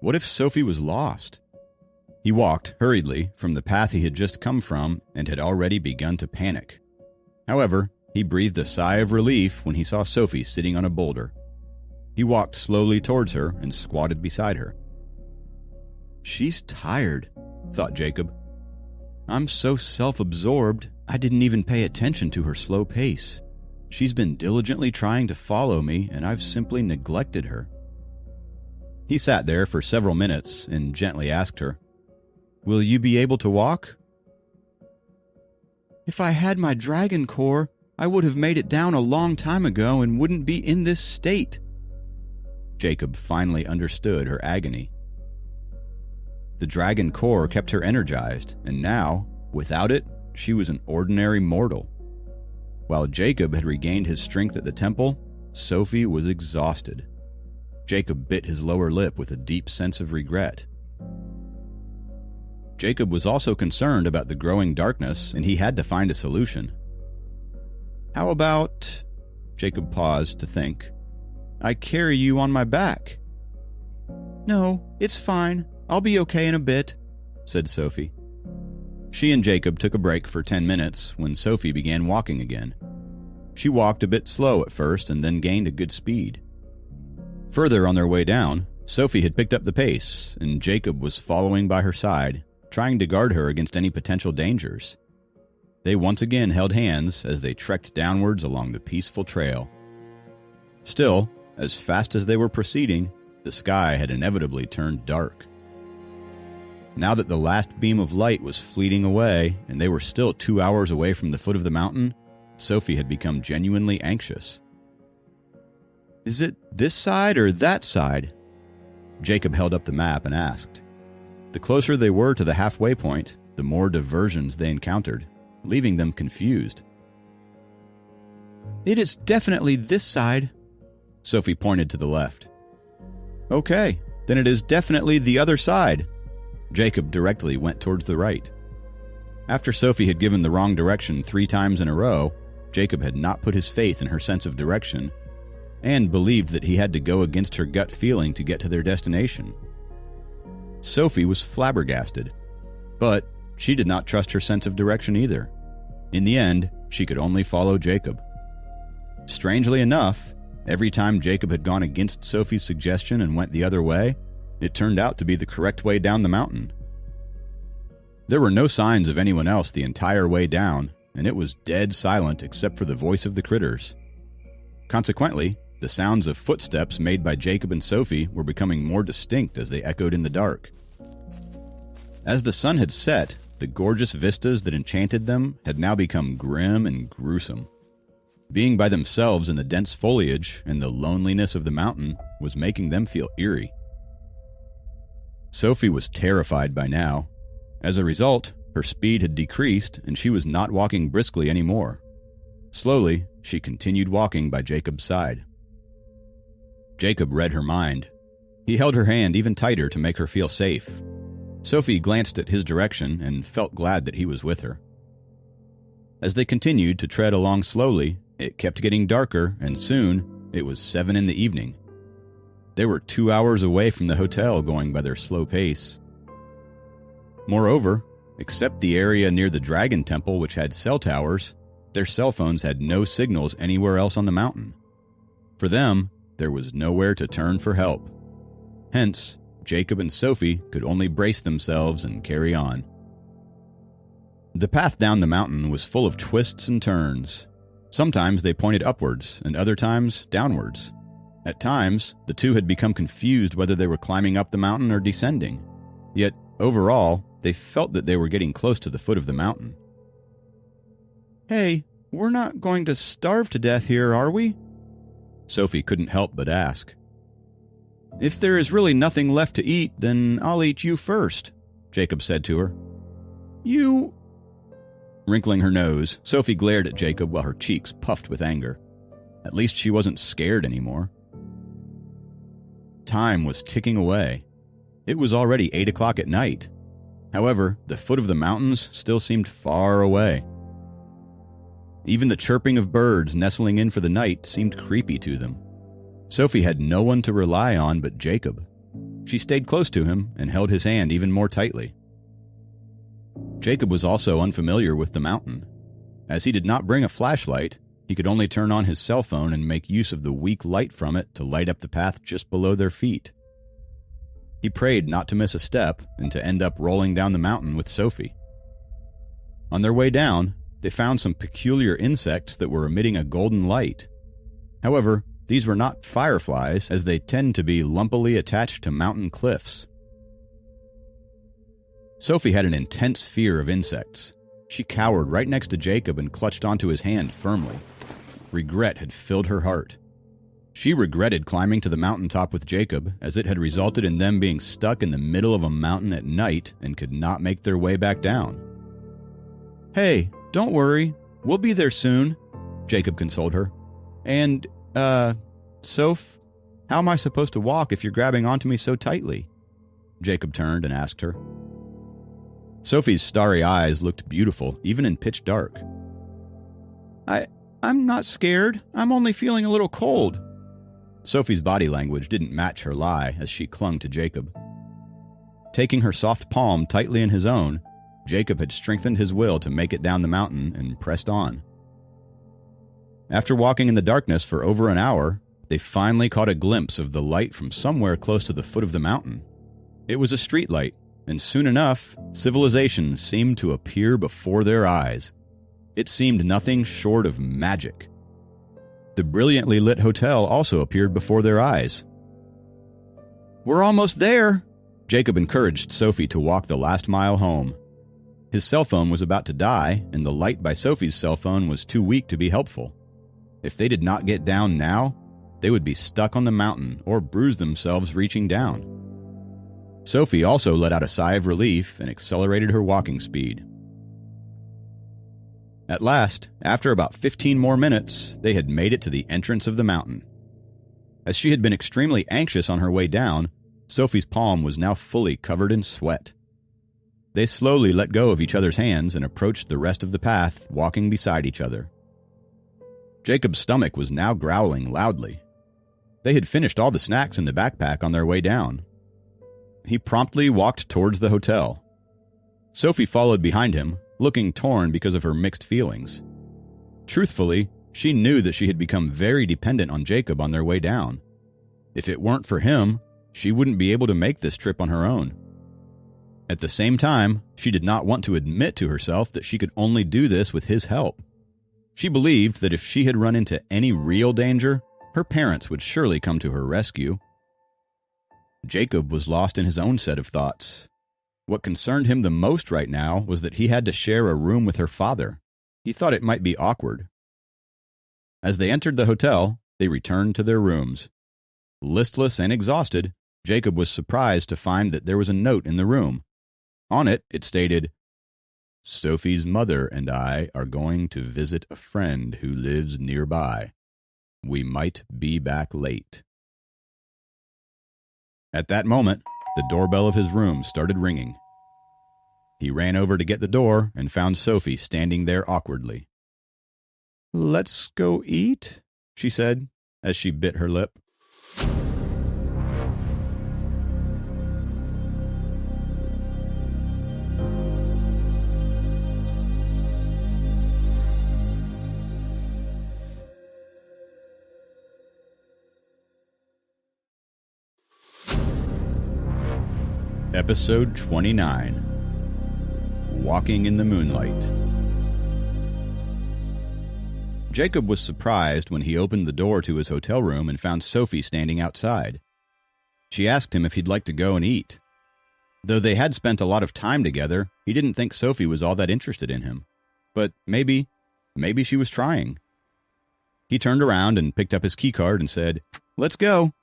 What if Sophie was lost? He walked hurriedly from the path he had just come from and had already begun to panic. However, he breathed a sigh of relief when he saw Sophie sitting on a boulder. He walked slowly towards her and squatted beside her. "She's tired," thought Jacob. "I'm so self-absorbed, I didn't even pay attention to her slow pace. She's been diligently trying to follow me, and I've simply neglected her." He sat there for several minutes and gently asked her, "Will you be able to walk?" "If I had my dragon core, I would have made it down a long time ago and wouldn't be in this state." Jacob finally understood her agony. The dragon core kept her energized, and now, without it, she was an ordinary mortal. While Jacob had regained his strength at the temple, Sophie was exhausted. Jacob bit his lower lip with a deep sense of regret. Jacob was also concerned about the growing darkness, and he had to find a solution. "How about," Jacob paused to think, "I carry you on my back?" "No, it's fine. I'll be okay in a bit," said Sophie. She and Jacob took a break for 10 minutes when Sophie began walking again. She walked a bit slow at first and then gained a good speed. Further on their way down, Sophie had picked up the pace, and Jacob was following by her side, trying to guard her against any potential dangers. They once again held hands as they trekked downwards along the peaceful trail. Still, as fast as they were proceeding, the sky had inevitably turned dark. Now that the last beam of light was fleeting away, and they were still 2 hours away from the foot of the mountain, Sophie had become genuinely anxious. "Is it this side or that side?" Jacob held up the map and asked. The closer they were to the halfway point, the more diversions they encountered, leaving them confused. "It is definitely this side." Sophie pointed to the left. "Okay, then it is definitely the other side." Jacob directly went towards the right. After Sophie had given the wrong direction 3 times in a row, Jacob had not put his faith in her sense of direction, and believed that he had to go against her gut feeling to get to their destination. Sophie was flabbergasted, but she did not trust her sense of direction either. In the end, she could only follow Jacob. Strangely enough, every time Jacob had gone against Sophie's suggestion and went the other way, it turned out to be the correct way down the mountain. There were no signs of anyone else the entire way down, and it was dead silent except for the voice of the critters. Consequently, the sounds of footsteps made by Jacob and Sophie were becoming more distinct as they echoed in the dark. As the sun had set, the gorgeous vistas that enchanted them had now become grim and gruesome. Being by themselves in the dense foliage and the loneliness of the mountain was making them feel eerie. Sophie was terrified by now. As a result, her speed had decreased and she was not walking briskly anymore. Slowly, she continued walking by Jacob's side. Jacob read her mind. He held her hand even tighter to make her feel safe. Sophie glanced at his direction and felt glad that he was with her. As they continued to tread along slowly, it kept getting darker, and soon it was 7 in the evening. They were 2 hours away from the hotel, going by their slow pace. Moreover, except the area near the Dragon Temple, which had cell towers, their cell phones had no signals anywhere else on the mountain. For them, there was nowhere to turn for help. Hence, Jacob and Sophie could only brace themselves and carry on. The path down the mountain was full of twists and turns. Sometimes they pointed upwards, and other times downwards. At times, the two had become confused whether they were climbing up the mountain or descending. Yet, overall, they felt that they were getting close to the foot of the mountain. "Hey, we're not going to starve to death here, are we?" Sophie couldn't help but ask. "If there is really nothing left to eat, then I'll eat you first," Jacob said to her. "You..." Wrinkling her nose, Sophie glared at Jacob while her cheeks puffed with anger. At least she wasn't scared anymore. Time was ticking away. It was already 8 o'clock at night. However, the foot of the mountains still seemed far away. Even the chirping of birds nestling in for the night seemed creepy to them. Sophie had no one to rely on but Jacob. She stayed close to him and held his hand even more tightly. Jacob was also unfamiliar with the mountain. As he did not bring a flashlight, he could only turn on his cell phone and make use of the weak light from it to light up the path just below their feet. He prayed not to miss a step and to end up rolling down the mountain with Sophie. On their way down, they found some peculiar insects that were emitting a golden light. However, these were not fireflies, as they tend to be lumpily attached to mountain cliffs. Sophie had an intense fear of insects. She cowered right next to Jacob and clutched onto his hand firmly. Regret had filled her heart. She regretted climbing to the mountaintop with Jacob, as it had resulted in them being stuck in the middle of a mountain at night and could not make their way back down. "Hey, don't worry. We'll be there soon," Jacob consoled her. "And, Soph, how am I supposed to walk if you're grabbing onto me so tightly?" Jacob turned and asked her. Sophie's starry eyes looked beautiful, even in pitch dark. I'm not scared. I'm only feeling a little cold." Sophie's body language didn't match her lie as she clung to Jacob. Taking her soft palm tightly in his own, Jacob had strengthened his will to make it down the mountain and pressed on. After walking in the darkness for over an hour, they finally caught a glimpse of the light from somewhere close to the foot of the mountain. It was a street light, and soon enough, civilization seemed to appear before their eyes. It seemed nothing short of magic. The brilliantly lit hotel also appeared before their eyes. "We're almost there," Jacob encouraged Sophie to walk the last mile home. His cell phone was about to die, and the light by Sophie's cell phone was too weak to be helpful. If they did not get down now, they would be stuck on the mountain or bruise themselves reaching down. Sophie also let out a sigh of relief and accelerated her walking speed. At last, after about 15 more minutes, they had made it to the entrance of the mountain. As she had been extremely anxious on her way down, Sophie's palm was now fully covered in sweat. They slowly let go of each other's hands and approached the rest of the path, walking beside each other. Jacob's stomach was now growling loudly. They had finished all the snacks in the backpack on their way down. He promptly walked towards the hotel. Sophie followed behind him, looking torn because of her mixed feelings. Truthfully, she knew that she had become very dependent on Jacob on their way down. If it weren't for him, she wouldn't be able to make this trip on her own. At the same time, she did not want to admit to herself that she could only do this with his help. She believed that if she had run into any real danger, her parents would surely come to her rescue. Jacob was lost in his own set of thoughts. What concerned him the most right now was that he had to share a room with her father. He thought it might be awkward. As they entered the hotel, they returned to their rooms. Listless and exhausted, Jacob was surprised to find that there was a note in the room. On it, it stated, "Sophie's mother and I are going to visit a friend who lives nearby. We might be back late." At that moment, the doorbell of his room started ringing. He ran over to get the door and found Sophie standing there awkwardly. "Let's go eat?" she said, as she bit her lip. Episode 29. Walking in the Moonlight. Jacob was surprised when he opened the door to his hotel room and found Sophie standing outside. She asked him if he'd like to go and eat. Though they had spent a lot of time together, he didn't think Sophie was all that interested in him. But maybe she was trying. He turned around and picked up his keycard and said, "Let's go."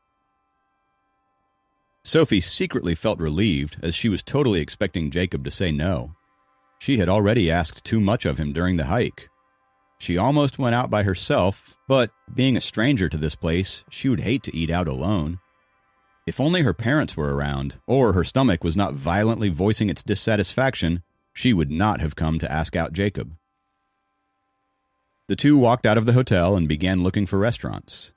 Sophie secretly felt relieved, as she was totally expecting Jacob to say no. She had already asked too much of him during the hike. She almost went out by herself, but being a stranger to this place, she would hate to eat out alone. If only her parents were around, or her stomach was not violently voicing its dissatisfaction, she would not have come to ask out Jacob. The two walked out of the hotel and began looking for restaurants.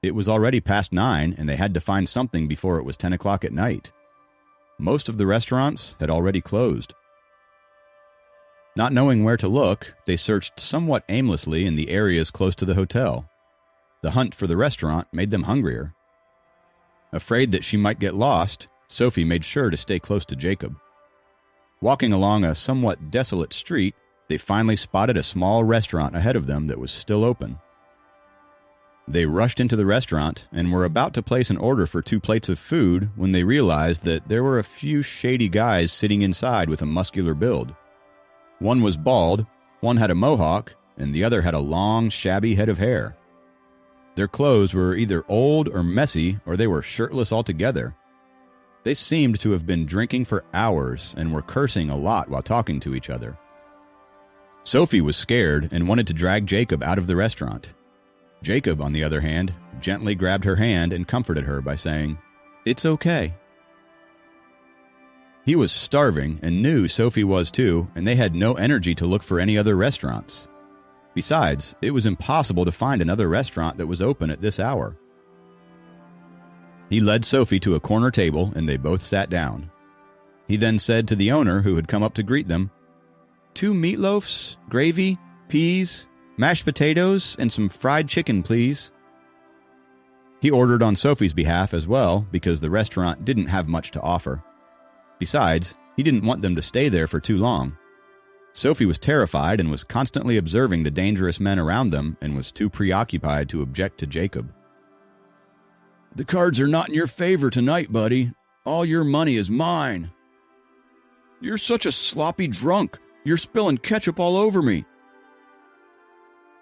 It was already past 9, and they had to find something before it was 10 o'clock at night. Most of the restaurants had already closed. Not knowing where to look, they searched somewhat aimlessly in the areas close to the hotel. The hunt for the restaurant made them hungrier. Afraid that she might get lost, Sophie made sure to stay close to Jacob. Walking along a somewhat desolate street, they finally spotted a small restaurant ahead of them that was still open. They rushed into the restaurant and were about to place an order for 2 plates of food when they realized that there were a few shady guys sitting inside with a muscular build. One was bald, one had a mohawk, and the other had a long, shabby head of hair. Their clothes were either old or messy, or they were shirtless altogether. They seemed to have been drinking for hours and were cursing a lot while talking to each other. Sophie was scared and wanted to drag Jacob out of the restaurant. Jacob, on the other hand, gently grabbed her hand and comforted her by saying, "It's okay." He was starving and knew Sophie was too, and they had no energy to look for any other restaurants. Besides, it was impossible to find another restaurant that was open at this hour. He led Sophie to a corner table, and they both sat down. He then said to the owner, who had come up to greet them, "2 meatloafs, gravy, peas, mashed potatoes, and some fried chicken, please." He ordered on Sophie's behalf as well, because the restaurant didn't have much to offer. Besides, he didn't want them to stay there for too long. Sophie was terrified and was constantly observing the dangerous men around them and was too preoccupied to object to Jacob. "The cards are not in your favor tonight, buddy. All your money is mine." "You're such a sloppy drunk. You're spilling ketchup all over me."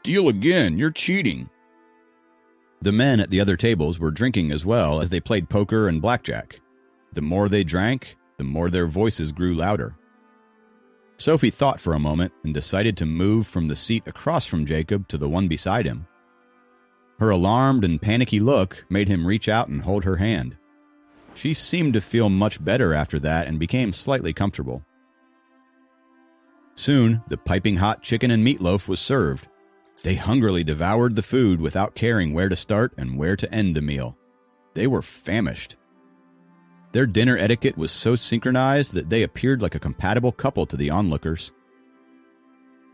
"Deal again. You're cheating." The men at the other tables were drinking as well as they played poker and blackjack. The more they drank, the more their voices grew louder. Sophie thought for a moment and decided to move from the seat across from Jacob to the one beside him. Her alarmed and panicky look made him reach out and hold her hand. She seemed to feel much better after that and became slightly comfortable. Soon, the piping hot chicken and meatloaf was served. They hungrily devoured the food without caring where to start and where to end the meal. They were famished. Their dinner etiquette was so synchronized that they appeared like a compatible couple to the onlookers.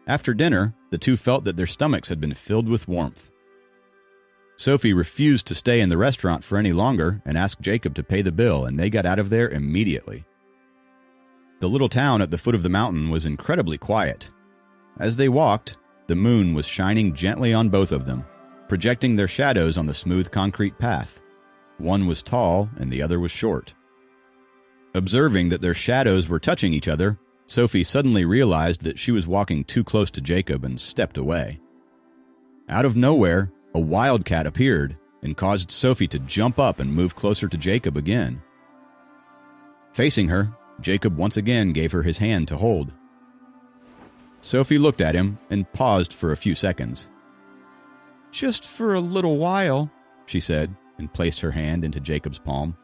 After dinner, the two felt that their stomachs had been filled with warmth. Sophie refused to stay in the restaurant for any longer and asked Jacob to pay the bill, and they got out of there immediately. The little town at the foot of the mountain was incredibly quiet. As they walked, the moon was shining gently on both of them, projecting their shadows on the smooth concrete path. One was tall and the other was short. Observing that their shadows were touching each other, Sophie suddenly realized that she was walking too close to Jacob and stepped away. Out of nowhere, a wildcat appeared and caused Sophie to jump up and move closer to Jacob again. Facing her, Jacob once again gave her his hand to hold. Sophie looked at him and paused for a few seconds. "Just for a little while," she said, and placed her hand into Jacob's palm.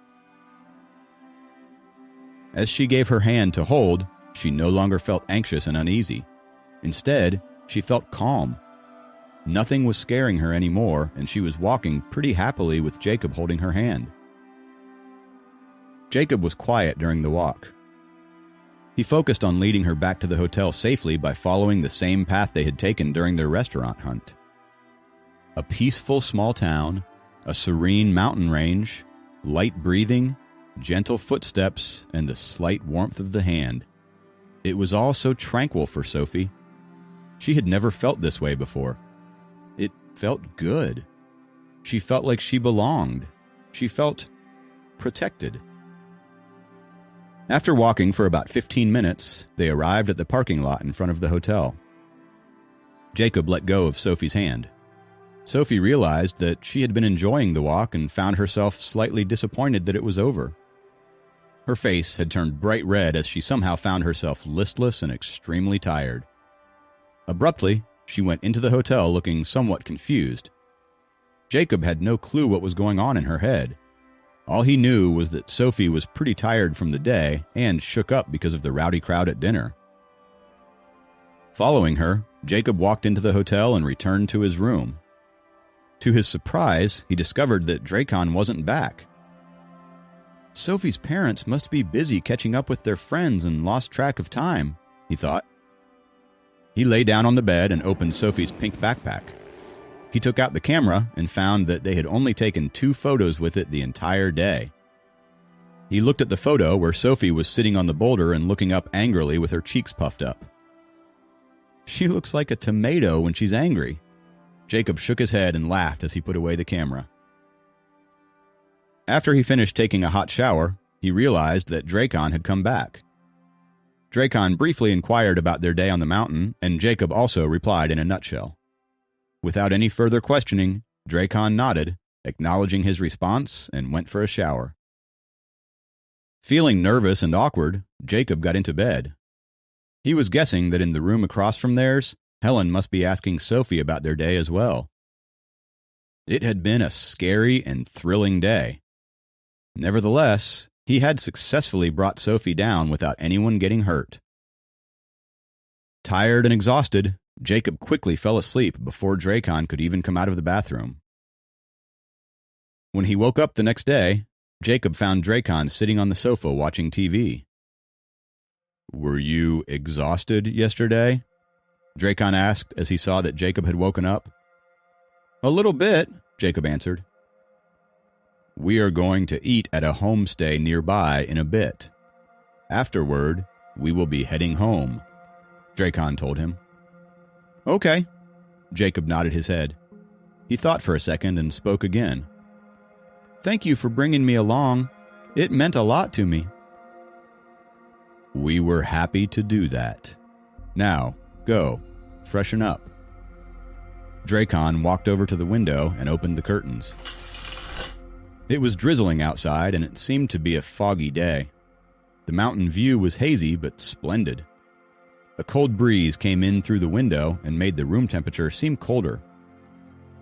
As she gave her hand to hold, she no longer felt anxious and uneasy. Instead, she felt calm. Nothing was scaring her anymore, and she was walking pretty happily with Jacob holding her hand. Jacob was quiet during the walk. He focused on leading her back to the hotel safely by following the same path they had taken during their restaurant hunt. A peaceful small town, a serene mountain range, light breathing, gentle footsteps, and the slight warmth of the hand. It was all so tranquil for Sophie. She had never felt this way before. It felt good. She felt like she belonged. She felt protected. After walking for about 15 minutes, they arrived at the parking lot in front of the hotel. Jacob let go of Sophie's hand. Sophie realized that she had been enjoying the walk and found herself slightly disappointed that it was over. Her face had turned bright red as she somehow found herself listless and extremely tired. Abruptly, she went into the hotel looking somewhat confused. Jacob had no clue what was going on in her head. All he knew was that Sophie was pretty tired from the day and shook up because of the rowdy crowd at dinner. Following her, Jacob walked into the hotel and returned to his room. To his surprise, he discovered that Dracon wasn't back. Sophie's parents must be busy catching up with their friends and lost track of time, he thought. He lay down on the bed and opened Sophie's pink backpack. He took out the camera and found that they had only taken 2 photos with it the entire day. He looked at the photo where Sophie was sitting on the boulder and looking up angrily with her cheeks puffed up. She looks like a tomato when she's angry. Jacob shook his head and laughed as he put away the camera. After he finished taking a hot shower, he realized that Dracon had come back. Dracon briefly inquired about their day on the mountain, and Jacob also replied in a nutshell. Without any further questioning, Dracon nodded, acknowledging his response, and went for a shower. Feeling nervous and awkward, Jacob got into bed. He was guessing that in the room across from theirs, Helen must be asking Sophie about their day as well. It had been a scary and thrilling day. Nevertheless, he had successfully brought Sophie down without anyone getting hurt. Tired and exhausted, Jacob quickly fell asleep before Dracon could even come out of the bathroom. When he woke up the next day, Jacob found Dracon sitting on the sofa watching TV. "Were you exhausted yesterday?" Dracon asked as he saw that Jacob had woken up. "A little bit," Jacob answered. "We are going to eat at a homestay nearby in a bit. Afterward, we will be heading home," Dracon told him. "Okay." Jacob nodded his head. He thought for a second and spoke again. "Thank you for bringing me along. It meant a lot to me." "We were happy to do that. Now, go. Freshen up." Dracon walked over to the window and opened the curtains. It was drizzling outside, and it seemed to be a foggy day. The mountain view was hazy but splendid. A cold breeze came in through the window and made the room temperature seem colder.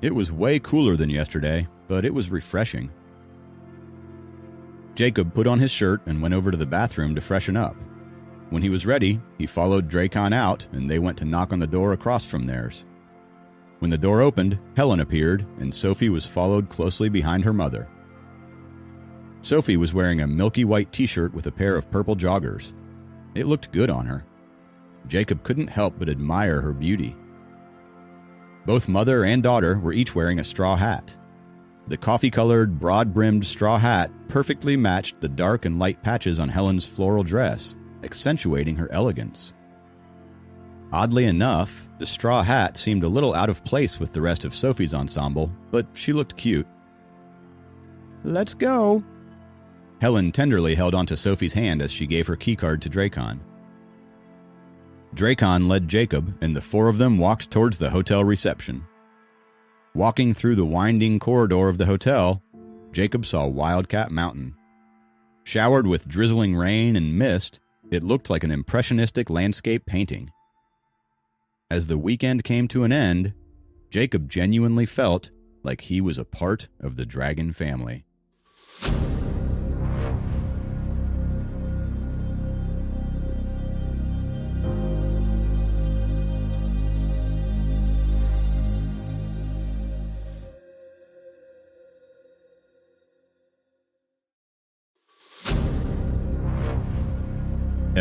It was way cooler than yesterday, but it was refreshing. Jacob put on his shirt and went over to the bathroom to freshen up. When he was ready, he followed Dracon out, and they went to knock on the door across from theirs. When the door opened, Helen appeared, and Sophie was followed closely behind her mother. Sophie was wearing a milky white t-shirt with a pair of purple joggers. It looked good on her. Jacob couldn't help but admire her beauty. Both mother and daughter were each wearing a straw hat. The coffee-colored, broad-brimmed straw hat perfectly matched the dark and light patches on Helen's floral dress, accentuating her elegance. Oddly enough, the straw hat seemed a little out of place with the rest of Sophie's ensemble, but she looked cute. "Let's go." Helen tenderly held onto Sophie's hand as she gave her keycard to Dracon. Dracon led Jacob, and the 4 of them walked towards the hotel reception. Walking through the winding corridor of the hotel, Jacob saw Wildcat Mountain. Showered with drizzling rain and mist, it looked like an impressionistic landscape painting. As the weekend came to an end, Jacob genuinely felt like he was a part of the dragon family.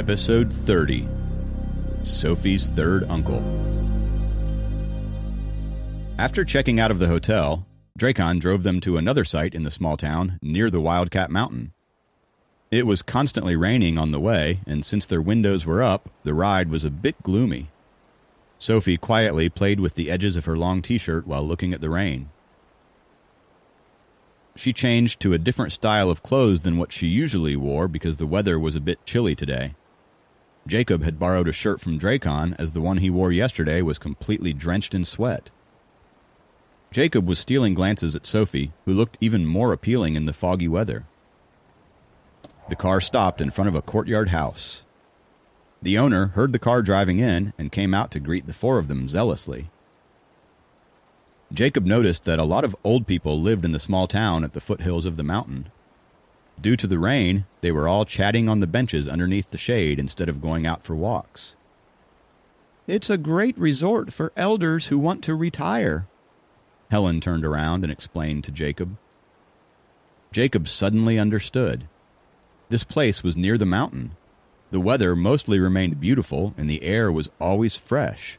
Episode 30, Sophie's Third Uncle. After checking out of the hotel, Dracon drove them to another site in the small town near the Wildcat Mountain. It was constantly raining on the way, and since their windows were up, the ride was a bit gloomy. Sophie quietly played with the edges of her long t-shirt while looking at the rain. She changed to a different style of clothes than what she usually wore because the weather was a bit chilly today. Jacob had borrowed a shirt from Dracon, as the one he wore yesterday was completely drenched in sweat. Jacob was stealing glances at Sophie, who looked even more appealing in the foggy weather. The car stopped in front of a courtyard house. The owner heard the car driving in and came out to greet the four of them zealously. Jacob noticed that a lot of old people lived in the small town at the foothills of the mountain. Due to the rain, they were all chatting on the benches underneath the shade instead of going out for walks. "It's a great resort for elders who want to retire," Helen turned around and explained to Jacob. Jacob suddenly understood. This place was near the mountain. The weather mostly remained beautiful, and the air was always fresh.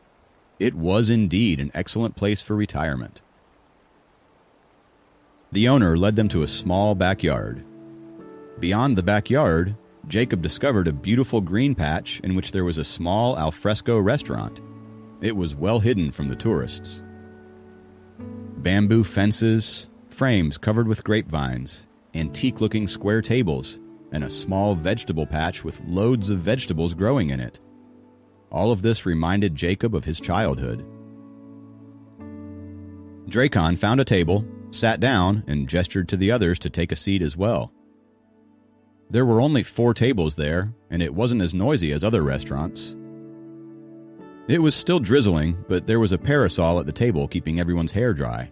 It was indeed an excellent place for retirement. The owner led them to a small backyard. Beyond the backyard, Jacob discovered a beautiful green patch in which there was a small alfresco restaurant. It was well hidden from the tourists. Bamboo fences, frames covered with grapevines, antique-looking square tables, and a small vegetable patch with loads of vegetables growing in it. All of this reminded Jacob of his childhood. Dracon found a table, sat down, and gestured to the others to take a seat as well. There were only 4 tables there, and it wasn't as noisy as other restaurants. It was still drizzling, but there was a parasol at the table keeping everyone's hair dry.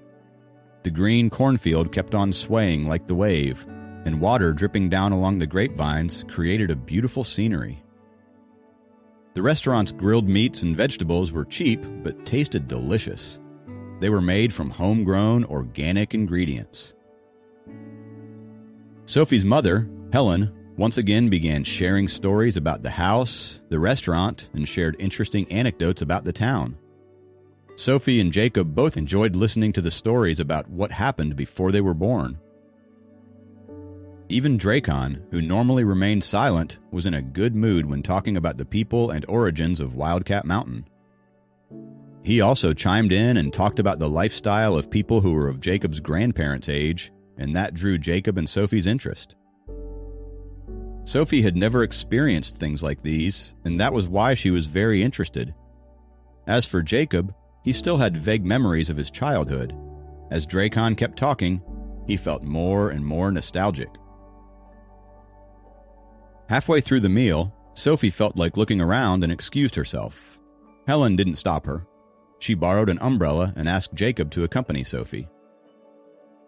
The green cornfield kept on swaying like the wave, and water dripping down along the grapevines created a beautiful scenery. The restaurant's grilled meats and vegetables were cheap, but tasted delicious. They were made from homegrown, organic ingredients. Sophie's mother, Helen, once again began sharing stories about the house, the restaurant, and shared interesting anecdotes about the town. Sophie and Jacob both enjoyed listening to the stories about what happened before they were born. Even Dracon, who normally remained silent, was in a good mood when talking about the people and origins of Wildcat Mountain. He also chimed in and talked about the lifestyle of people who were of Jacob's grandparents' age, and that drew Jacob and Sophie's interest. Sophie had never experienced things like these, and that was why she was very interested. As for Jacob, he still had vague memories of his childhood. As Dracon kept talking, he felt more and more nostalgic. Halfway through the meal, Sophie felt like looking around and excused herself. Helen didn't stop her. She borrowed an umbrella and asked Jacob to accompany Sophie.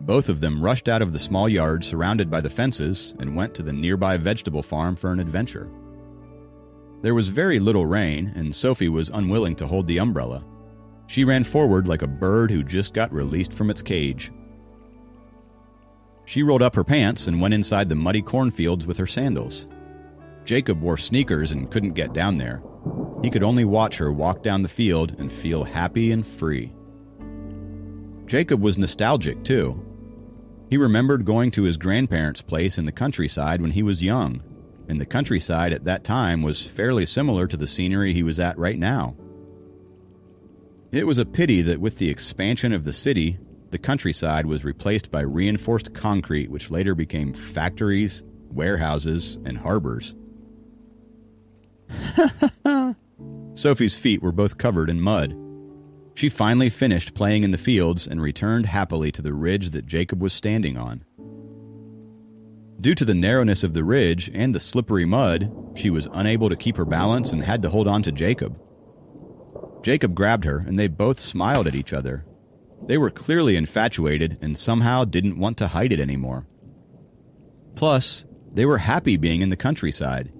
Both of them rushed out of the small yard surrounded by the fences and went to the nearby vegetable farm for an adventure. There was very little rain, and Sophie was unwilling to hold the umbrella. She ran forward like a bird who just got released from its cage. She rolled up her pants and went inside the muddy cornfields with her sandals. Jacob wore sneakers and couldn't get down there. He could only watch her walk down the field and feel happy and free. Jacob was nostalgic, too. He remembered going to his grandparents' place in the countryside when he was young, and the countryside at that time was fairly similar to the scenery he was at right now. It was a pity that with the expansion of the city, the countryside was replaced by reinforced concrete, which later became factories, warehouses, and harbors. Sophie's feet were both covered in mud. She finally finished playing in the fields and returned happily to the ridge that Jacob was standing on. Due to the narrowness of the ridge and the slippery mud, she was unable to keep her balance and had to hold on to Jacob. Jacob grabbed her, and they both smiled at each other. They were clearly infatuated and somehow didn't want to hide it anymore. Plus, they were happy being in the countryside.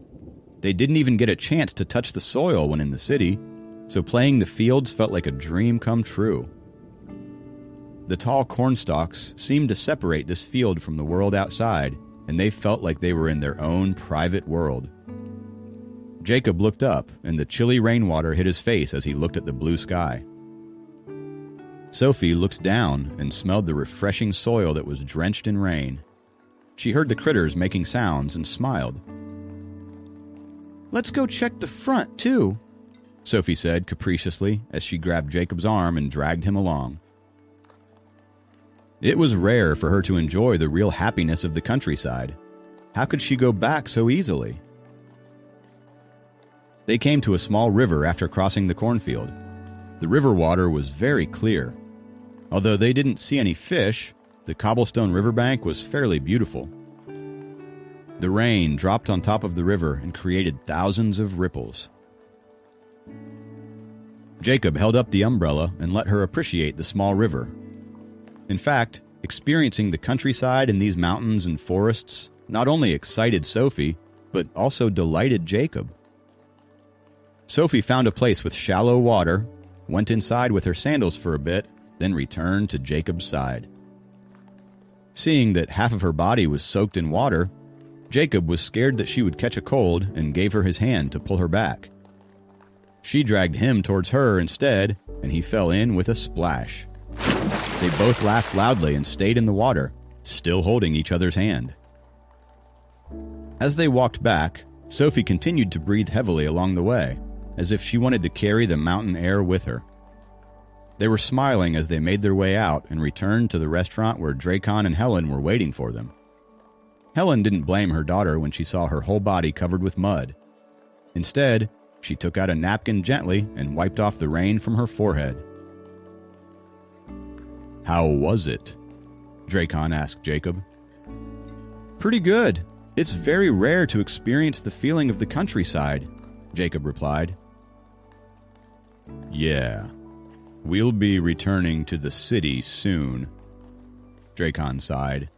They didn't even get a chance to touch the soil when in the city, so playing the fields felt like a dream come true. The tall cornstalks seemed to separate this field from the world outside, and they felt like they were in their own private world. Jacob looked up, and the chilly rainwater hit his face as he looked at the blue sky. Sophie looked down and smelled the refreshing soil that was drenched in rain. She heard the critters making sounds and smiled. "Let's go check the front, too," Sophie said capriciously as she grabbed Jacob's arm and dragged him along. It was rare for her to enjoy the real happiness of the countryside. How could she go back so easily? They came to a small river after crossing the cornfield. The river water was very clear. Although they didn't see any fish, the cobblestone riverbank was fairly beautiful. The rain dropped on top of the river and created thousands of ripples. Jacob held up the umbrella and let her appreciate the small river. In fact, experiencing the countryside in these mountains and forests not only excited Sophie, but also delighted Jacob. Sophie found a place with shallow water, went inside with her sandals for a bit, then returned to Jacob's side. Seeing that half of her body was soaked in water, Jacob was scared that she would catch a cold and gave her his hand to pull her back. She dragged him towards her instead, and he fell in with a splash. They both laughed loudly and stayed in the water, still holding each other's hand. As they walked back, Sophie continued to breathe heavily along the way, as if she wanted to carry the mountain air with her. They were smiling as they made their way out and returned to the restaurant where Dracon and Helen were waiting for them. Helen didn't blame her daughter when she saw her whole body covered with mud. Instead, she took out a napkin gently and wiped off the rain from her forehead. "How was it?" Dracon asked Jacob. "Pretty good. It's very rare to experience the feeling of the countryside," Jacob replied. "Yeah. We'll be returning to the city soon," Dracon sighed.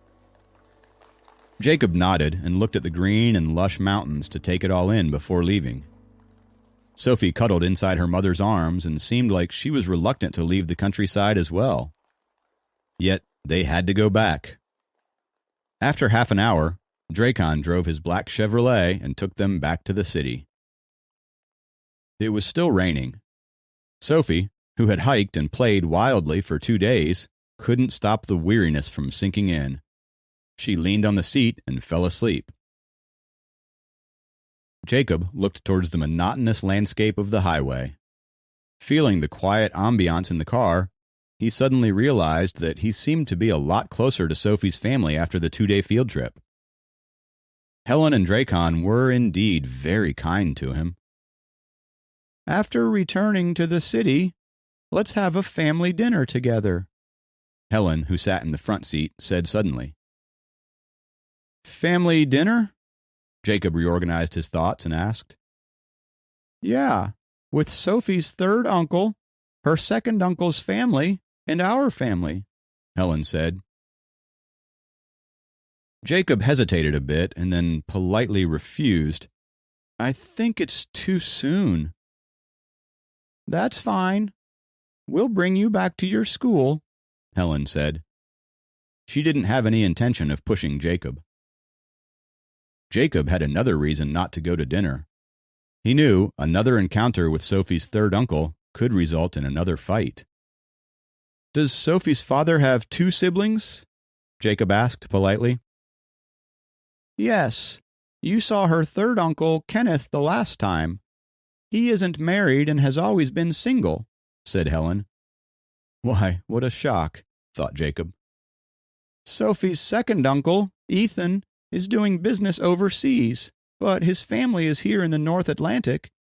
Jacob nodded and looked at the green and lush mountains to take it all in before leaving. Sophie cuddled inside her mother's arms and seemed like she was reluctant to leave the countryside as well. Yet they had to go back. After half an hour, Dracon drove his black Chevrolet and took them back to the city. It was still raining. Sophie, who had hiked and played wildly for 2 days, couldn't stop the weariness from sinking in. She leaned on the seat and fell asleep. Jacob looked towards the monotonous landscape of the highway. Feeling the quiet ambiance in the car, he suddenly realized that he seemed to be a lot closer to Sophie's family after the 2-day field trip. Helen and Dracon were indeed very kind to him. "After returning to the city, let's have a family dinner together," Helen, who sat in the front seat, said suddenly. "Family dinner?" Jacob reorganized his thoughts and asked. "Yeah, with Sophie's third uncle, her second uncle's family, and our family," Helen said. Jacob hesitated a bit and then politely refused. "I think it's too soon." "That's fine. We'll bring you back to your school," Helen said. She didn't have any intention of pushing Jacob. Jacob had another reason not to go to dinner. He knew another encounter with Sophie's third uncle could result in another fight. "Does Sophie's father have 2 siblings?" Jacob asked politely. "Yes. You saw her third uncle, Kenneth, the last time. He isn't married and has always been single," said Helen. "Why, what a shock," thought Jacob. "Sophie's second uncle, Ethan, is doing business overseas, but his family is here in the North Atlantic,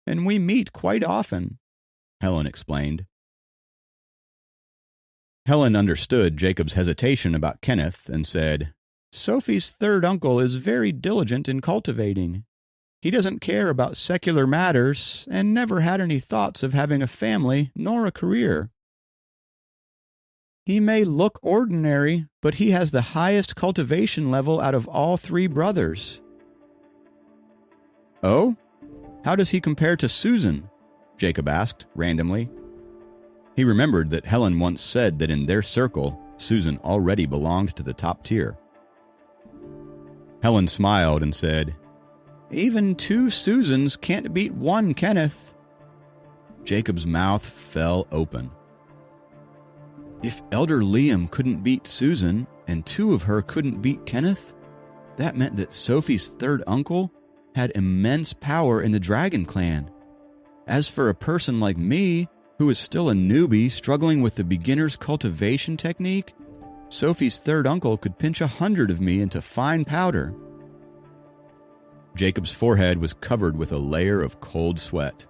and we meet quite often," Helen explained. Helen understood Jacob's hesitation about Kenneth and said, "Sophie's third uncle is very diligent in cultivating. He doesn't care about secular matters and never had any thoughts of having a family nor a career. He may look ordinary, but he has the highest cultivation level out of all 3 brothers." "Oh? How does he compare to Susan?" Jacob asked, randomly. He remembered that Helen once said that in their circle, Susan already belonged to the top tier. Helen smiled and said, Even 2 Susans can't beat 1 Kenneth." Jacob's mouth fell open. If Elder Liam couldn't beat Susan, and 2 of her couldn't beat Kenneth, that meant that Sophie's third uncle had immense power in the Dragon Clan. As for a person like me, who is still a newbie struggling with the beginner's cultivation technique, Sophie's third uncle could pinch 100 of me into fine powder. Jacob's forehead was covered with a layer of cold sweat.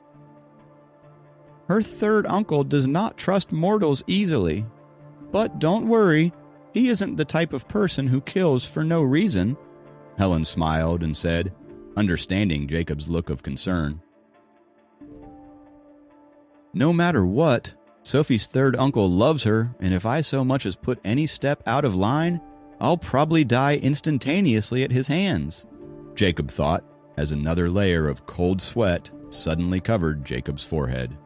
"Her third uncle does not trust mortals easily. But don't worry, he isn't the type of person who kills for no reason," Helen smiled and said, understanding Jacob's look of concern. "No matter what, Sophie's third uncle loves her, and if I so much as put any step out of line, I'll probably die instantaneously at his hands," Jacob thought, as another layer of cold sweat suddenly covered Jacob's forehead.